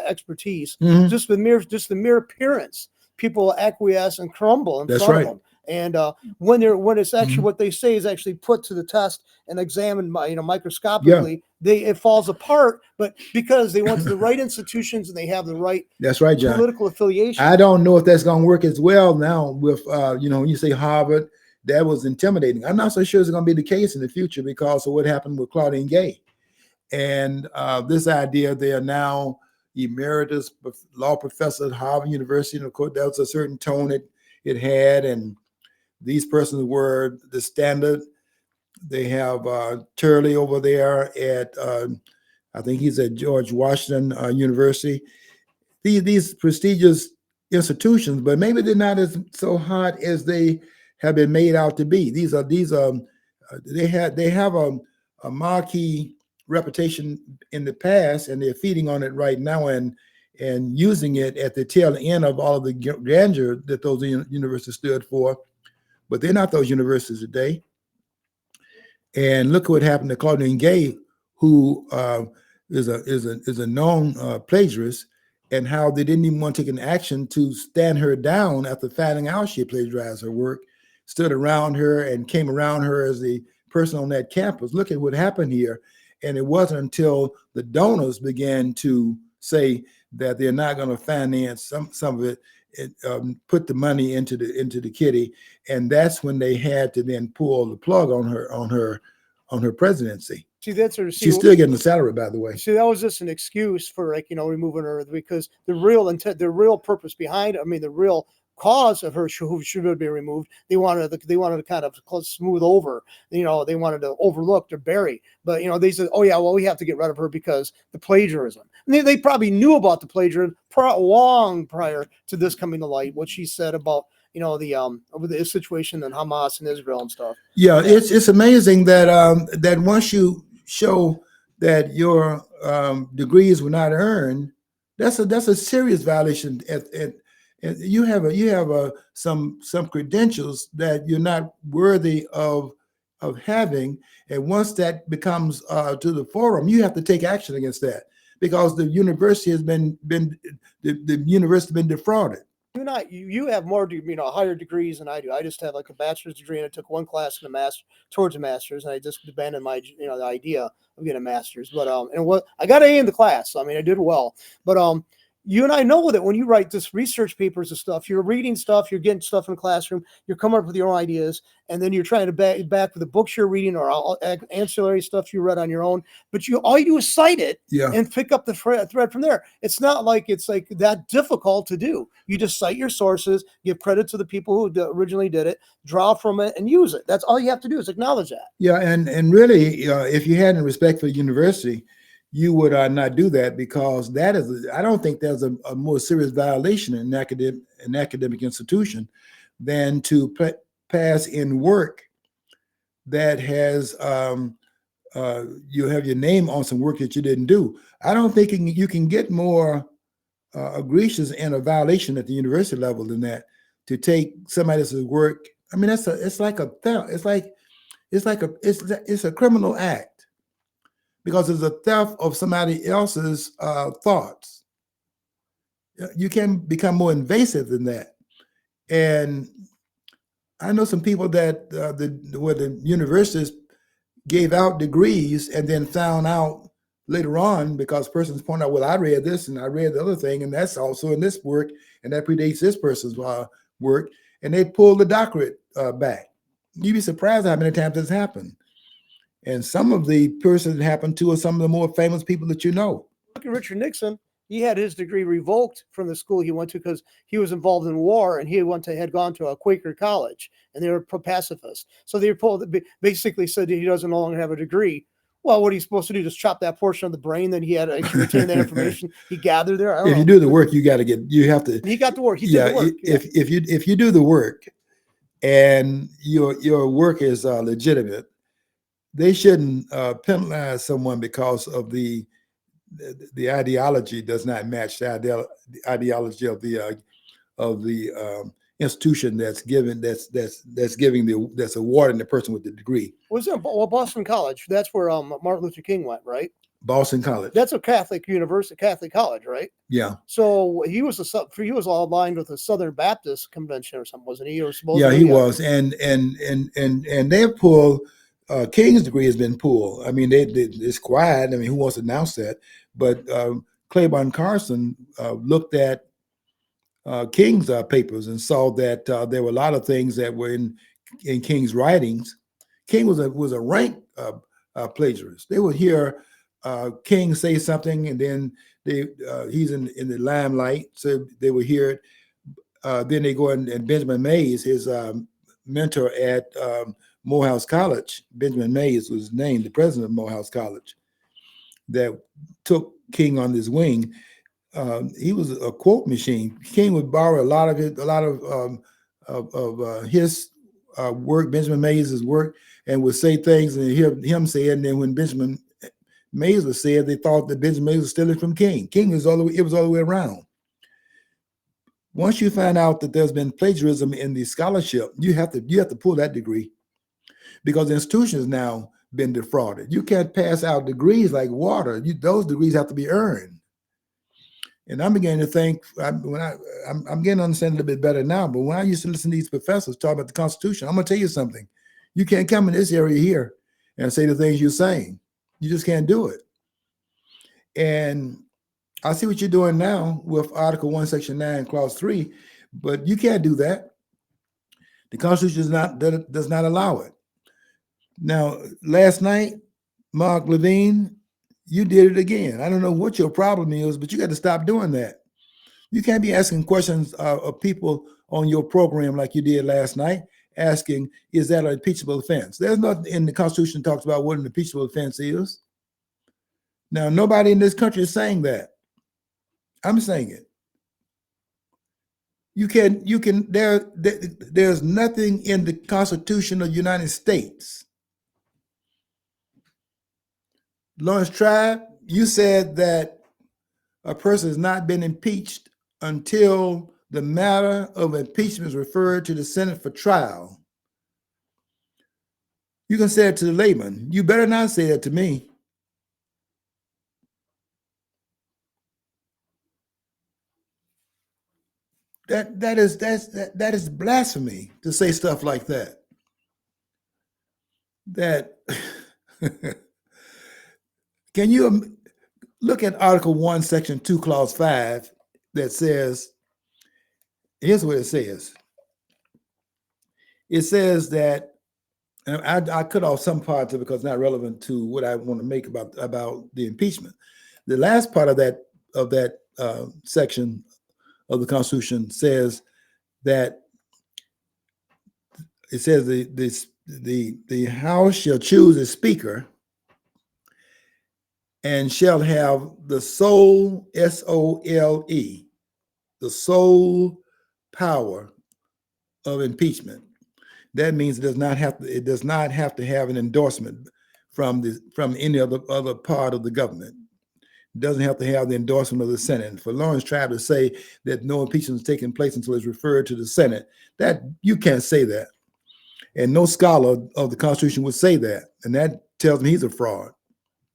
expertise. Mhm. Just the mere appearance, people acquiesce and crumble in That's front right. of them. And when it's actually Mhm. what they say is actually put to the test and examined, microscopically, it falls apart. But because they went to the right institutions and they have the right That's right, John. political affiliation. I don't know if that's going to work as well now with, when you say Harvard, that was intimidating. I'm not so sure it's going to be the case in the future because of what happened with Claudine Gay. And this idea, they are now emeritus law professor at Harvard University. And of course, that was a certain tone it had. And these persons were the standard. They have Turley over there at, I think he's at George Washington University. These prestigious institutions, but maybe they're not as so hot as they have been made out to be. They have a marquee reputation in the past, and they're feeding on it right now and using it at the tail end of all of the grandeur that those universities stood for. But they're not those universities today. And look what happened to Claudine Gay, who is a known plagiarist, and how they didn't even want to take an action to stand her down after finding out she plagiarized her work, stood around her and came around her as the person on that campus. Look at what happened here. And it wasn't until the donors began to say that they're not going to finance some of it, put the money into the kitty, and that's when they had to then pull the plug on her presidency. She's still getting the salary, by the way. See, that was just an excuse for removing her, because the real intent, the real purpose behind it, the real cause of her who should be removed, they wanted to kind of smooth over, they wanted to overlook or bury. But they said, oh yeah, well, we have to get rid of her because the plagiarism. And they probably knew about the plagiarism long prior to this coming to light, what she said about the situation in Hamas and Israel and stuff. Yeah, it's amazing that once you show that your degrees were not earned, that's a serious violation. And you have some credentials that you're not worthy of having, and once that becomes to the forum, you have to take action against that, because the university has been defrauded. You have more, higher degrees than I do. I just have like a bachelor's degree, and I took one class in towards a master's, and I just abandoned my, the idea of getting a master's. But I got an A in the class. So, I did well. But you and I know that when you write this research papers and stuff, you're reading stuff, you're getting stuff in the classroom, you're coming up with your own ideas, and then you're trying to back with the books you're reading or ancillary stuff you read on your own. But all you do is cite it and pick up the thread from there. It's not like it's like that difficult to do. You just cite your sources, give credit to the people who originally did it, draw from it, and use it. That's all you have to do is acknowledge that. Yeah, and really, if you had any respect for the university, you would not do that, because that is, I don't think there's a more serious violation in an academic institution than to pass in work that has you have your name on some work that you didn't do. I don't think you can get more egregious in a violation at the university level than that, to take somebody else's work. I mean, it's like a theft. It's a criminal act, because it's a theft of somebody else's thoughts. You can become more invasive than that. And I know some people that where the universities gave out degrees and then found out later on, because persons point out, well, I read this and I read the other thing, and that's also in this work, and that predates this person's work, and they pulled the doctorate back. You'd be surprised how many times this happened. And some of the persons it happened to are some of the more famous people that you know. Look at Richard Nixon. He had his degree revoked from the school he went to because he was involved in war, and he had gone to a Quaker college, and they were pacifists. So they basically said he doesn't no longer have a degree. Well, what are you supposed to do? Just chop that portion of the brain that he had to retain that information he gathered there? If you do the work, you have to. He got the work. He did the work. If you do the work, and your work is legitimate, they shouldn't penalize someone because of the ideology does not match the ideology of the institution that's awarding the person with the degree. Was it Boston College? That's where Martin Luther King went, right? Boston College. That's a Catholic university, Catholic college, right? Yeah. So he was all aligned with the Southern Baptist Convention or something, wasn't he? Or yeah, he was, and they pulled. King's degree has been pulled. I mean, it's quiet. I mean, who wants to announce that? But Claiborne Carson looked at King's papers and saw that there were a lot of things that were in King's writings. King was a rank plagiarist. They would hear King say something, and then he's in the limelight, so they would hear it. Then they go and Benjamin Mays, his mentor at Morehouse College, Benjamin Mays was named the president of Morehouse College, that took King on his wing. He was a quote machine. King would borrow a lot of his work, Benjamin Mays' work, and would say things and hear him say it. And then when Benjamin Mays was said, they thought that Benjamin Mays was stealing from King. King was all the way around. Once you find out that there's been plagiarism in the scholarship, you have to pull that degree, because the institution has now been defrauded. You can't pass out degrees like water. Those degrees have to be earned. And I'm beginning to think, I'm getting to understand a little bit better now, but when I used to listen to these professors talk about the Constitution, I'm going to tell you something. You can't come in this area here and say the things you're saying. You just can't do it. And I see what you're doing now with Article 1, Section 9, Clause 3, but you can't do that. The Constitution does not allow it. Now, last night, Mark Levine, you did it again. I don't know what your problem is, but you got to stop doing that. You can't be asking questions of people on your program like you did last night, asking, is that an impeachable offense? There's nothing in the Constitution that talks about what an impeachable offense is. Now, nobody in this country is saying that. I'm saying it. There's nothing in the Constitution of the United States. Lawrence Tribe, you said that a person has not been impeached until the matter of impeachment is referred to the Senate for trial. You can say it to the layman. You better not say that to me. That is blasphemy to say stuff like that. Can you look at Article 1, Section 2, Clause 5 that says, here's what it says. It says that, and I cut off some parts of it because it's not relevant to what I want to make about the impeachment. The last part of that section of the Constitution says that it says the House shall choose a speaker and shall have the sole, SOLE, the sole power of impeachment. That means it does not have to have an endorsement from any other part of the government. It doesn't have to have the endorsement of the Senate. And for Lawrence Tribe to say that no impeachment is taking place until it's referred to the Senate, that you can't say that. And no scholar of the Constitution would say that. And that tells me he's a fraud.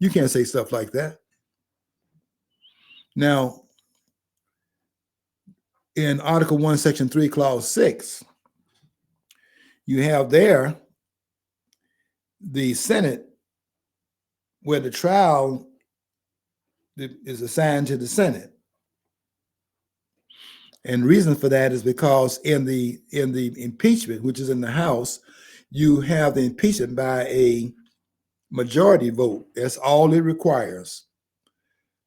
You can't say stuff like that. Now, in Article 1, Section 3, Clause 6, you have there the Senate where the trial is assigned to the Senate. And the reason for that is because in the impeachment, which is in the House, you have the impeachment by a majority vote. That's all it requires.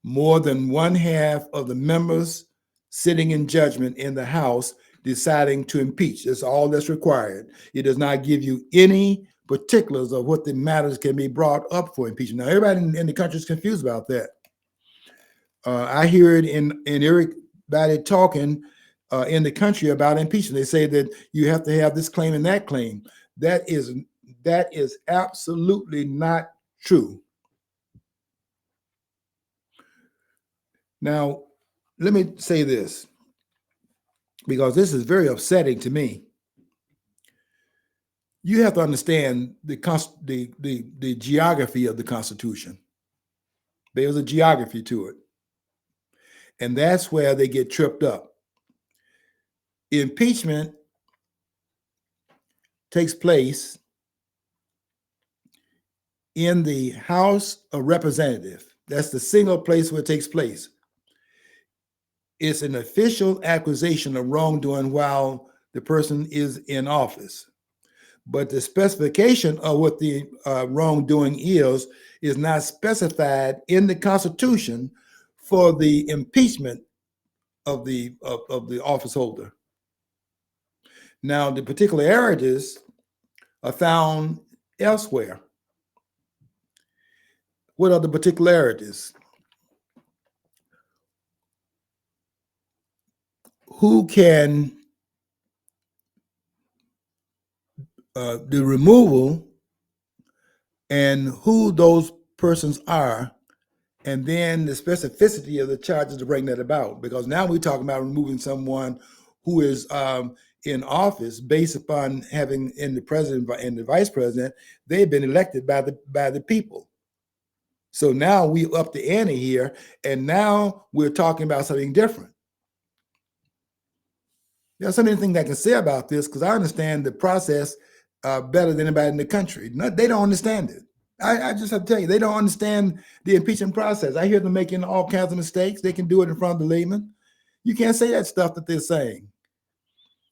More than one half of the members sitting in judgment in the House deciding to impeach. That's all that's required. It does not give you any particulars of what the matters can be brought up for impeachment. Now, everybody in the country is confused about that. I hear it in everybody talking in the country about impeachment. They say that you have to have this claim and that claim. That is absolutely not true. Now, let me say this, because this is very upsetting to me. You have to understand the geography of the Constitution. There's a geography to it. And that's where they get tripped up. Impeachment takes place in the House of Representatives. That's the single place where it takes place. It's an official accusation of wrongdoing while the person is in office. But the specification of what the wrongdoing is not specified in the Constitution for the impeachment of the office holder. Now, the particularities are found elsewhere. What are the particularities? Who can the removal and who those persons are, and then the specificity of the charges to bring that about. Because now we're talking about removing someone who is in office based upon having in the president and the vice president, they've been elected by the people. So now we up the ante here, and now we're talking about something different. There's something I can say about this, because I understand the process better than anybody in the country. They don't understand it. I just have to tell you, they don't understand the impeachment process. I hear them making all kinds of mistakes. They can do it in front of the layman. You can't say that stuff that they're saying,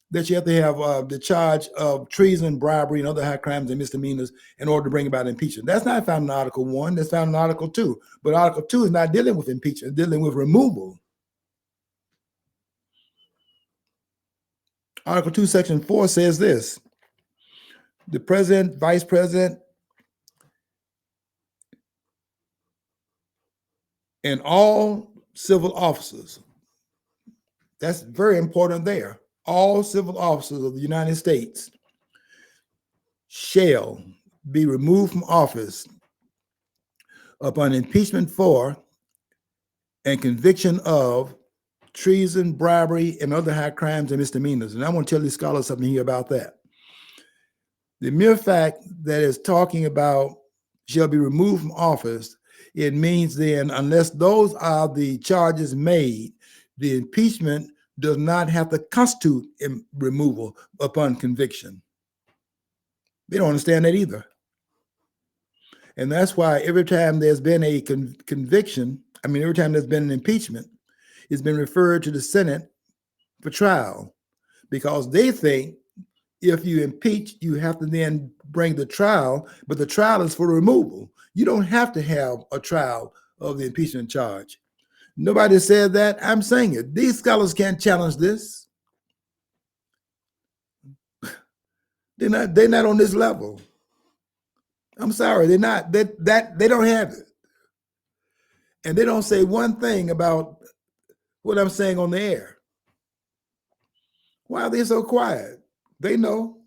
that you have to have the charge of treason, bribery, and other high crimes and misdemeanors in order to bring about impeachment. That's not found in Article 1. That's found in Article 2. But Article 2 is not dealing with impeachment. It's dealing with removal. Article 2, Section 4 says this: the president, vice president, and all civil officers. That's very important there. All civil officers of the United States shall be removed from office upon impeachment for and conviction of treason, bribery, and other high crimes and misdemeanors. And I want to tell these scholars something here about that. The mere fact that it's talking about shall be removed from office, it means then, unless those are the charges made, the impeachment does not have to constitute removal upon conviction. They don't understand that either. And that's why every time there's been a conviction, every time there's been an impeachment, it's been referred to the Senate for trial, because they think if you impeach, you have to then bring the trial, but the trial is for removal. You don't have to have a trial of the impeachment charge. Nobody said that. I'm saying it. These scholars can't challenge this. They're not on this level. I'm sorry, they're not. They don't have it. And they don't say one thing about what I'm saying on the air. Why are they so quiet? They know.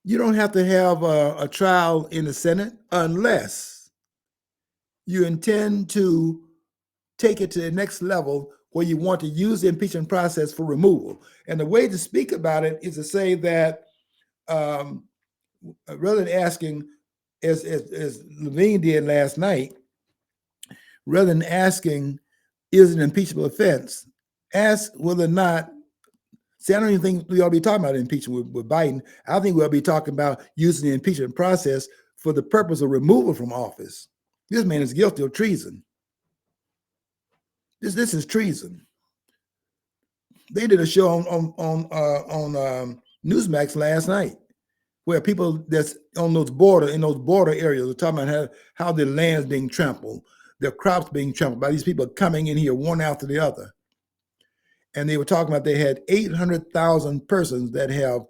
You don't have to have a trial in the Senate unless you intend to take it to the next level where you want to use the impeachment process for removal. And the way to speak about it is to say that rather than asking, as Levine did last night, rather than asking, is it an impeachable offense, ask whether or not. See, I don't even think we ought to be talking about impeachment with Biden. I think we ought to be talking about using the impeachment process for the purpose of removal from office. This man is guilty of treason. This is treason. They did a show on Newsmax last night where people that's on those border areas are talking about how their land's being trampled, their crops being trampled by these people coming in here one after the other. And they were talking about they had 800,000 persons that have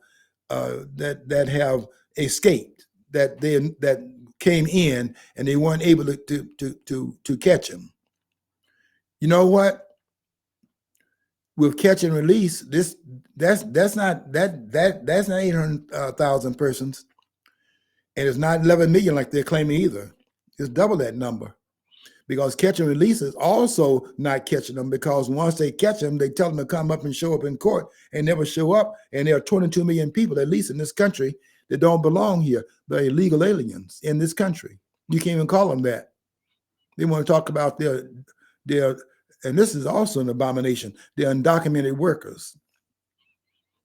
escaped, that came in and they weren't able to catch them. You know what? With catch and release, that's not 800,000 persons, and it's not 11 million like they're claiming either. It's double that number. Because catch and release is also not catching them, because once they catch them, they tell them to come up and show up in court and never show up. And there are 22 million people, at least in this country, that don't belong here. They're illegal aliens in this country. You can't even call them that. They want to talk about their, and this is also an abomination, they're undocumented workers.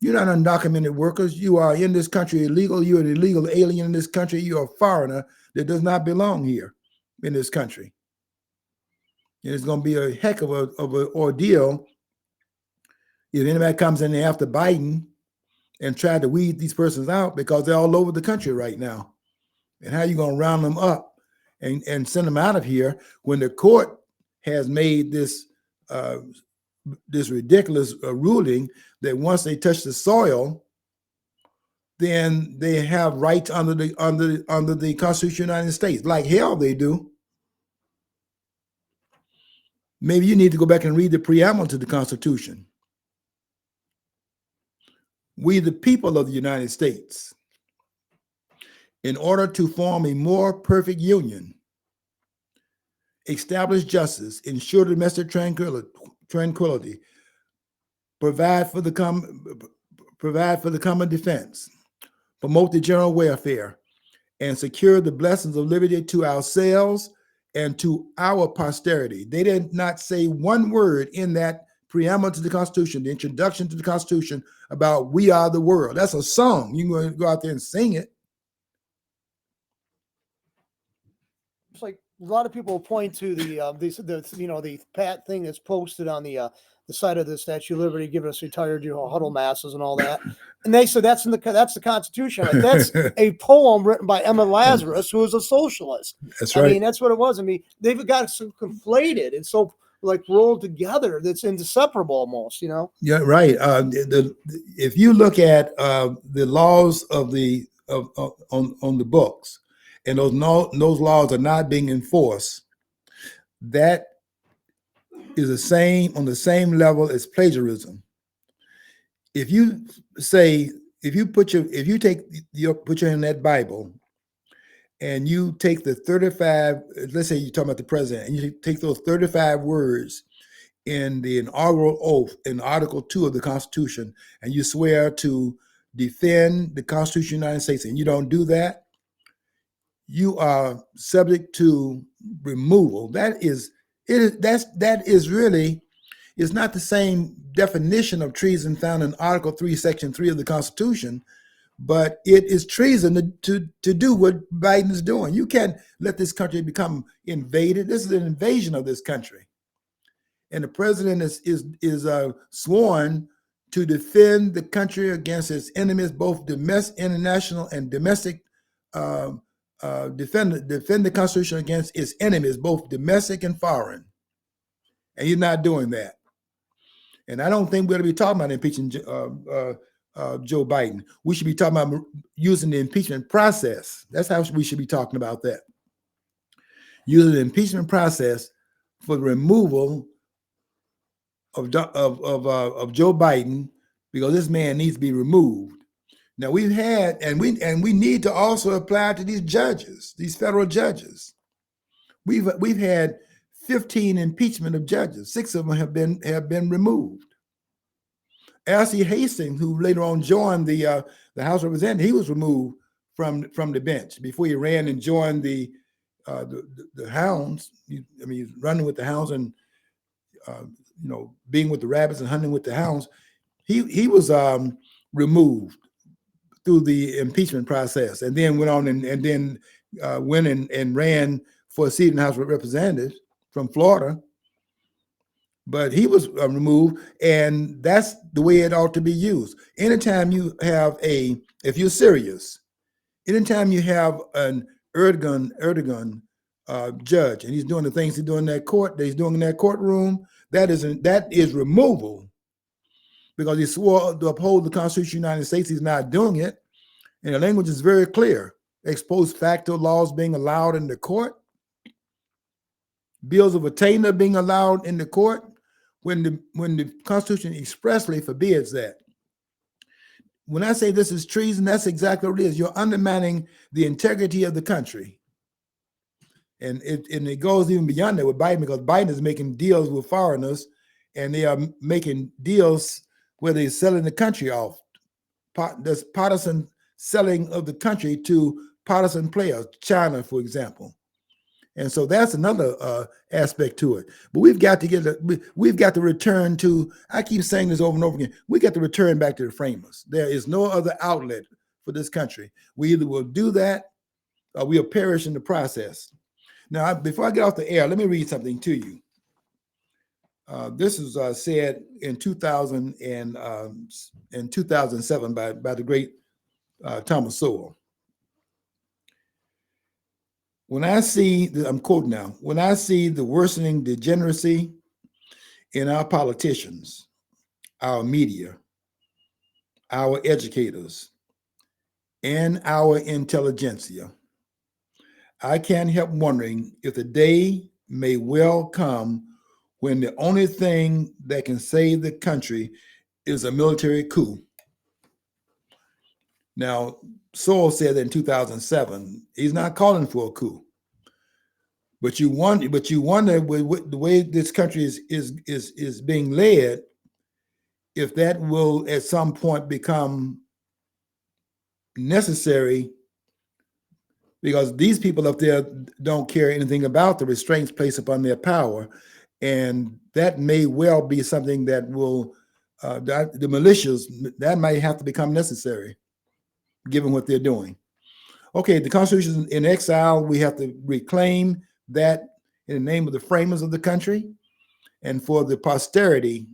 You're not undocumented workers. You are in this country illegal. You're an illegal alien in this country. You're a foreigner that does not belong here in this country. And it's going to be a heck of an ordeal if anybody comes in after Biden and try to weed these persons out, because they're all over the country right now. And how are you going to round them up and send them out of here when the court has made this ridiculous ruling that once they touch the soil, then they have rights under the Constitution of the United States? Like hell they do. Maybe you need to go back and read the preamble to the Constitution. We, the people of the United States, in order to form a more perfect union, establish justice, ensure domestic tranquility, provide for the common defense, promote the general welfare, and secure the blessings of liberty to ourselves and to our posterity. They did not say one word in that preamble to the Constitution, the introduction to the Constitution, about we are the world. That's a song. You can go out there and sing it. It's like a lot of people point to the pat thing that's posted on the side of the Statue of Liberty, giving us retired huddle masses and all that. And they said that's the Constitution. Like, that's a poem written by Emma Lazarus, who was a socialist. That's right. I mean, that's what it was. I mean, they've got so conflated and so like rolled together that's inseparable almost. Yeah, right. If you look at the laws of on the books, and those laws are not being enforced, that is on the same level as plagiarism. If you put your hand in that Bible and you take the 35, let's say you're talking about the president, and you take those 35 words in the inaugural oath in Article 2 of the Constitution, and you swear to defend the Constitution of the United States, and you don't do that, you are subject to removal. That is really, it's not the same definition of treason found in Article 3, Section 3 of the Constitution, but it is treason to do what Biden is doing. You can't let this country become invaded. This is an invasion of this country. And the president is sworn to defend the country against its enemies, both international and domestic, defend the Constitution against its enemies, both domestic and foreign. And he's not doing that. And I don't think we're going to be talking about impeaching Joe Biden. We should be talking about using the impeachment process. That's how we should be talking about that. using the impeachment process for the removal of Joe Biden, because this man needs to be removed. Now we've had, and we need to also apply to these judges, these federal judges. We've had 15 impeachment of judges. 6 of them have been removed. Alcee Hastings, who later on joined the House of Representatives, he was removed from the bench before he ran and joined the hounds. He's running with the hounds and being with the rabbits and hunting with the hounds. He was removed through the impeachment process, and then went on and then went and ran for a seat in the House of Representatives from Florida. But he was removed, and that's the way it ought to be used. Anytime you have if you're serious, anytime you have an Erdogan judge, and he's doing the things he's doing in that courtroom, that is removal, because he swore to uphold the Constitution of the United States. He's not doing it, and the language is very clear. Ex post facto laws being allowed in the court, bills of attainder being allowed in the court, when the Constitution expressly forbids that. When I say this is treason, that's exactly what it is. You're undermining the integrity of the country. And it goes even beyond that with Biden, because Biden is making deals with foreigners, and they are making deals where they're selling the country off. There's partisan selling of the country to partisan players, China, for example. And so that's another aspect to it. But we've got to return to, I keep saying this over and over again, we got to return back to the framers. There is no other outlet for this country. We either will do that or we'll perish in the process. Now, before I get off the air, let me read something to you. This was said in 2007 by the great Thomas Sowell. When I see, I'm quoting now, when I see the worsening degeneracy in our politicians, our media, our educators, and our intelligentsia, I can't help wondering if the day may well come when the only thing that can save the country is a military coup. Now, Sowell said that in 2007. He's not calling for a coup. But you wonder with the way this country is being led, if that will at some point become necessary, because these people up there don't care anything about the restraints placed upon their power, and that may well be something that will the militias, that might have to become necessary, given what they're doing. Okay, the Constitution is in exile. We have to reclaim that in the name of the framers of the country, and for the posterity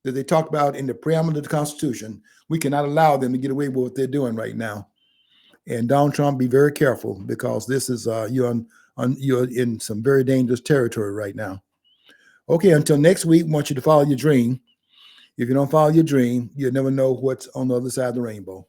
that they talk about in the preamble of the Constitution. We cannot allow them to get away with what they're doing right now. And Donald Trump, be very careful, because this is you're in some very dangerous territory right now. Okay, until next week, I want you to follow your dream. If you don't follow your dream, you'll never know what's on the other side of the rainbow.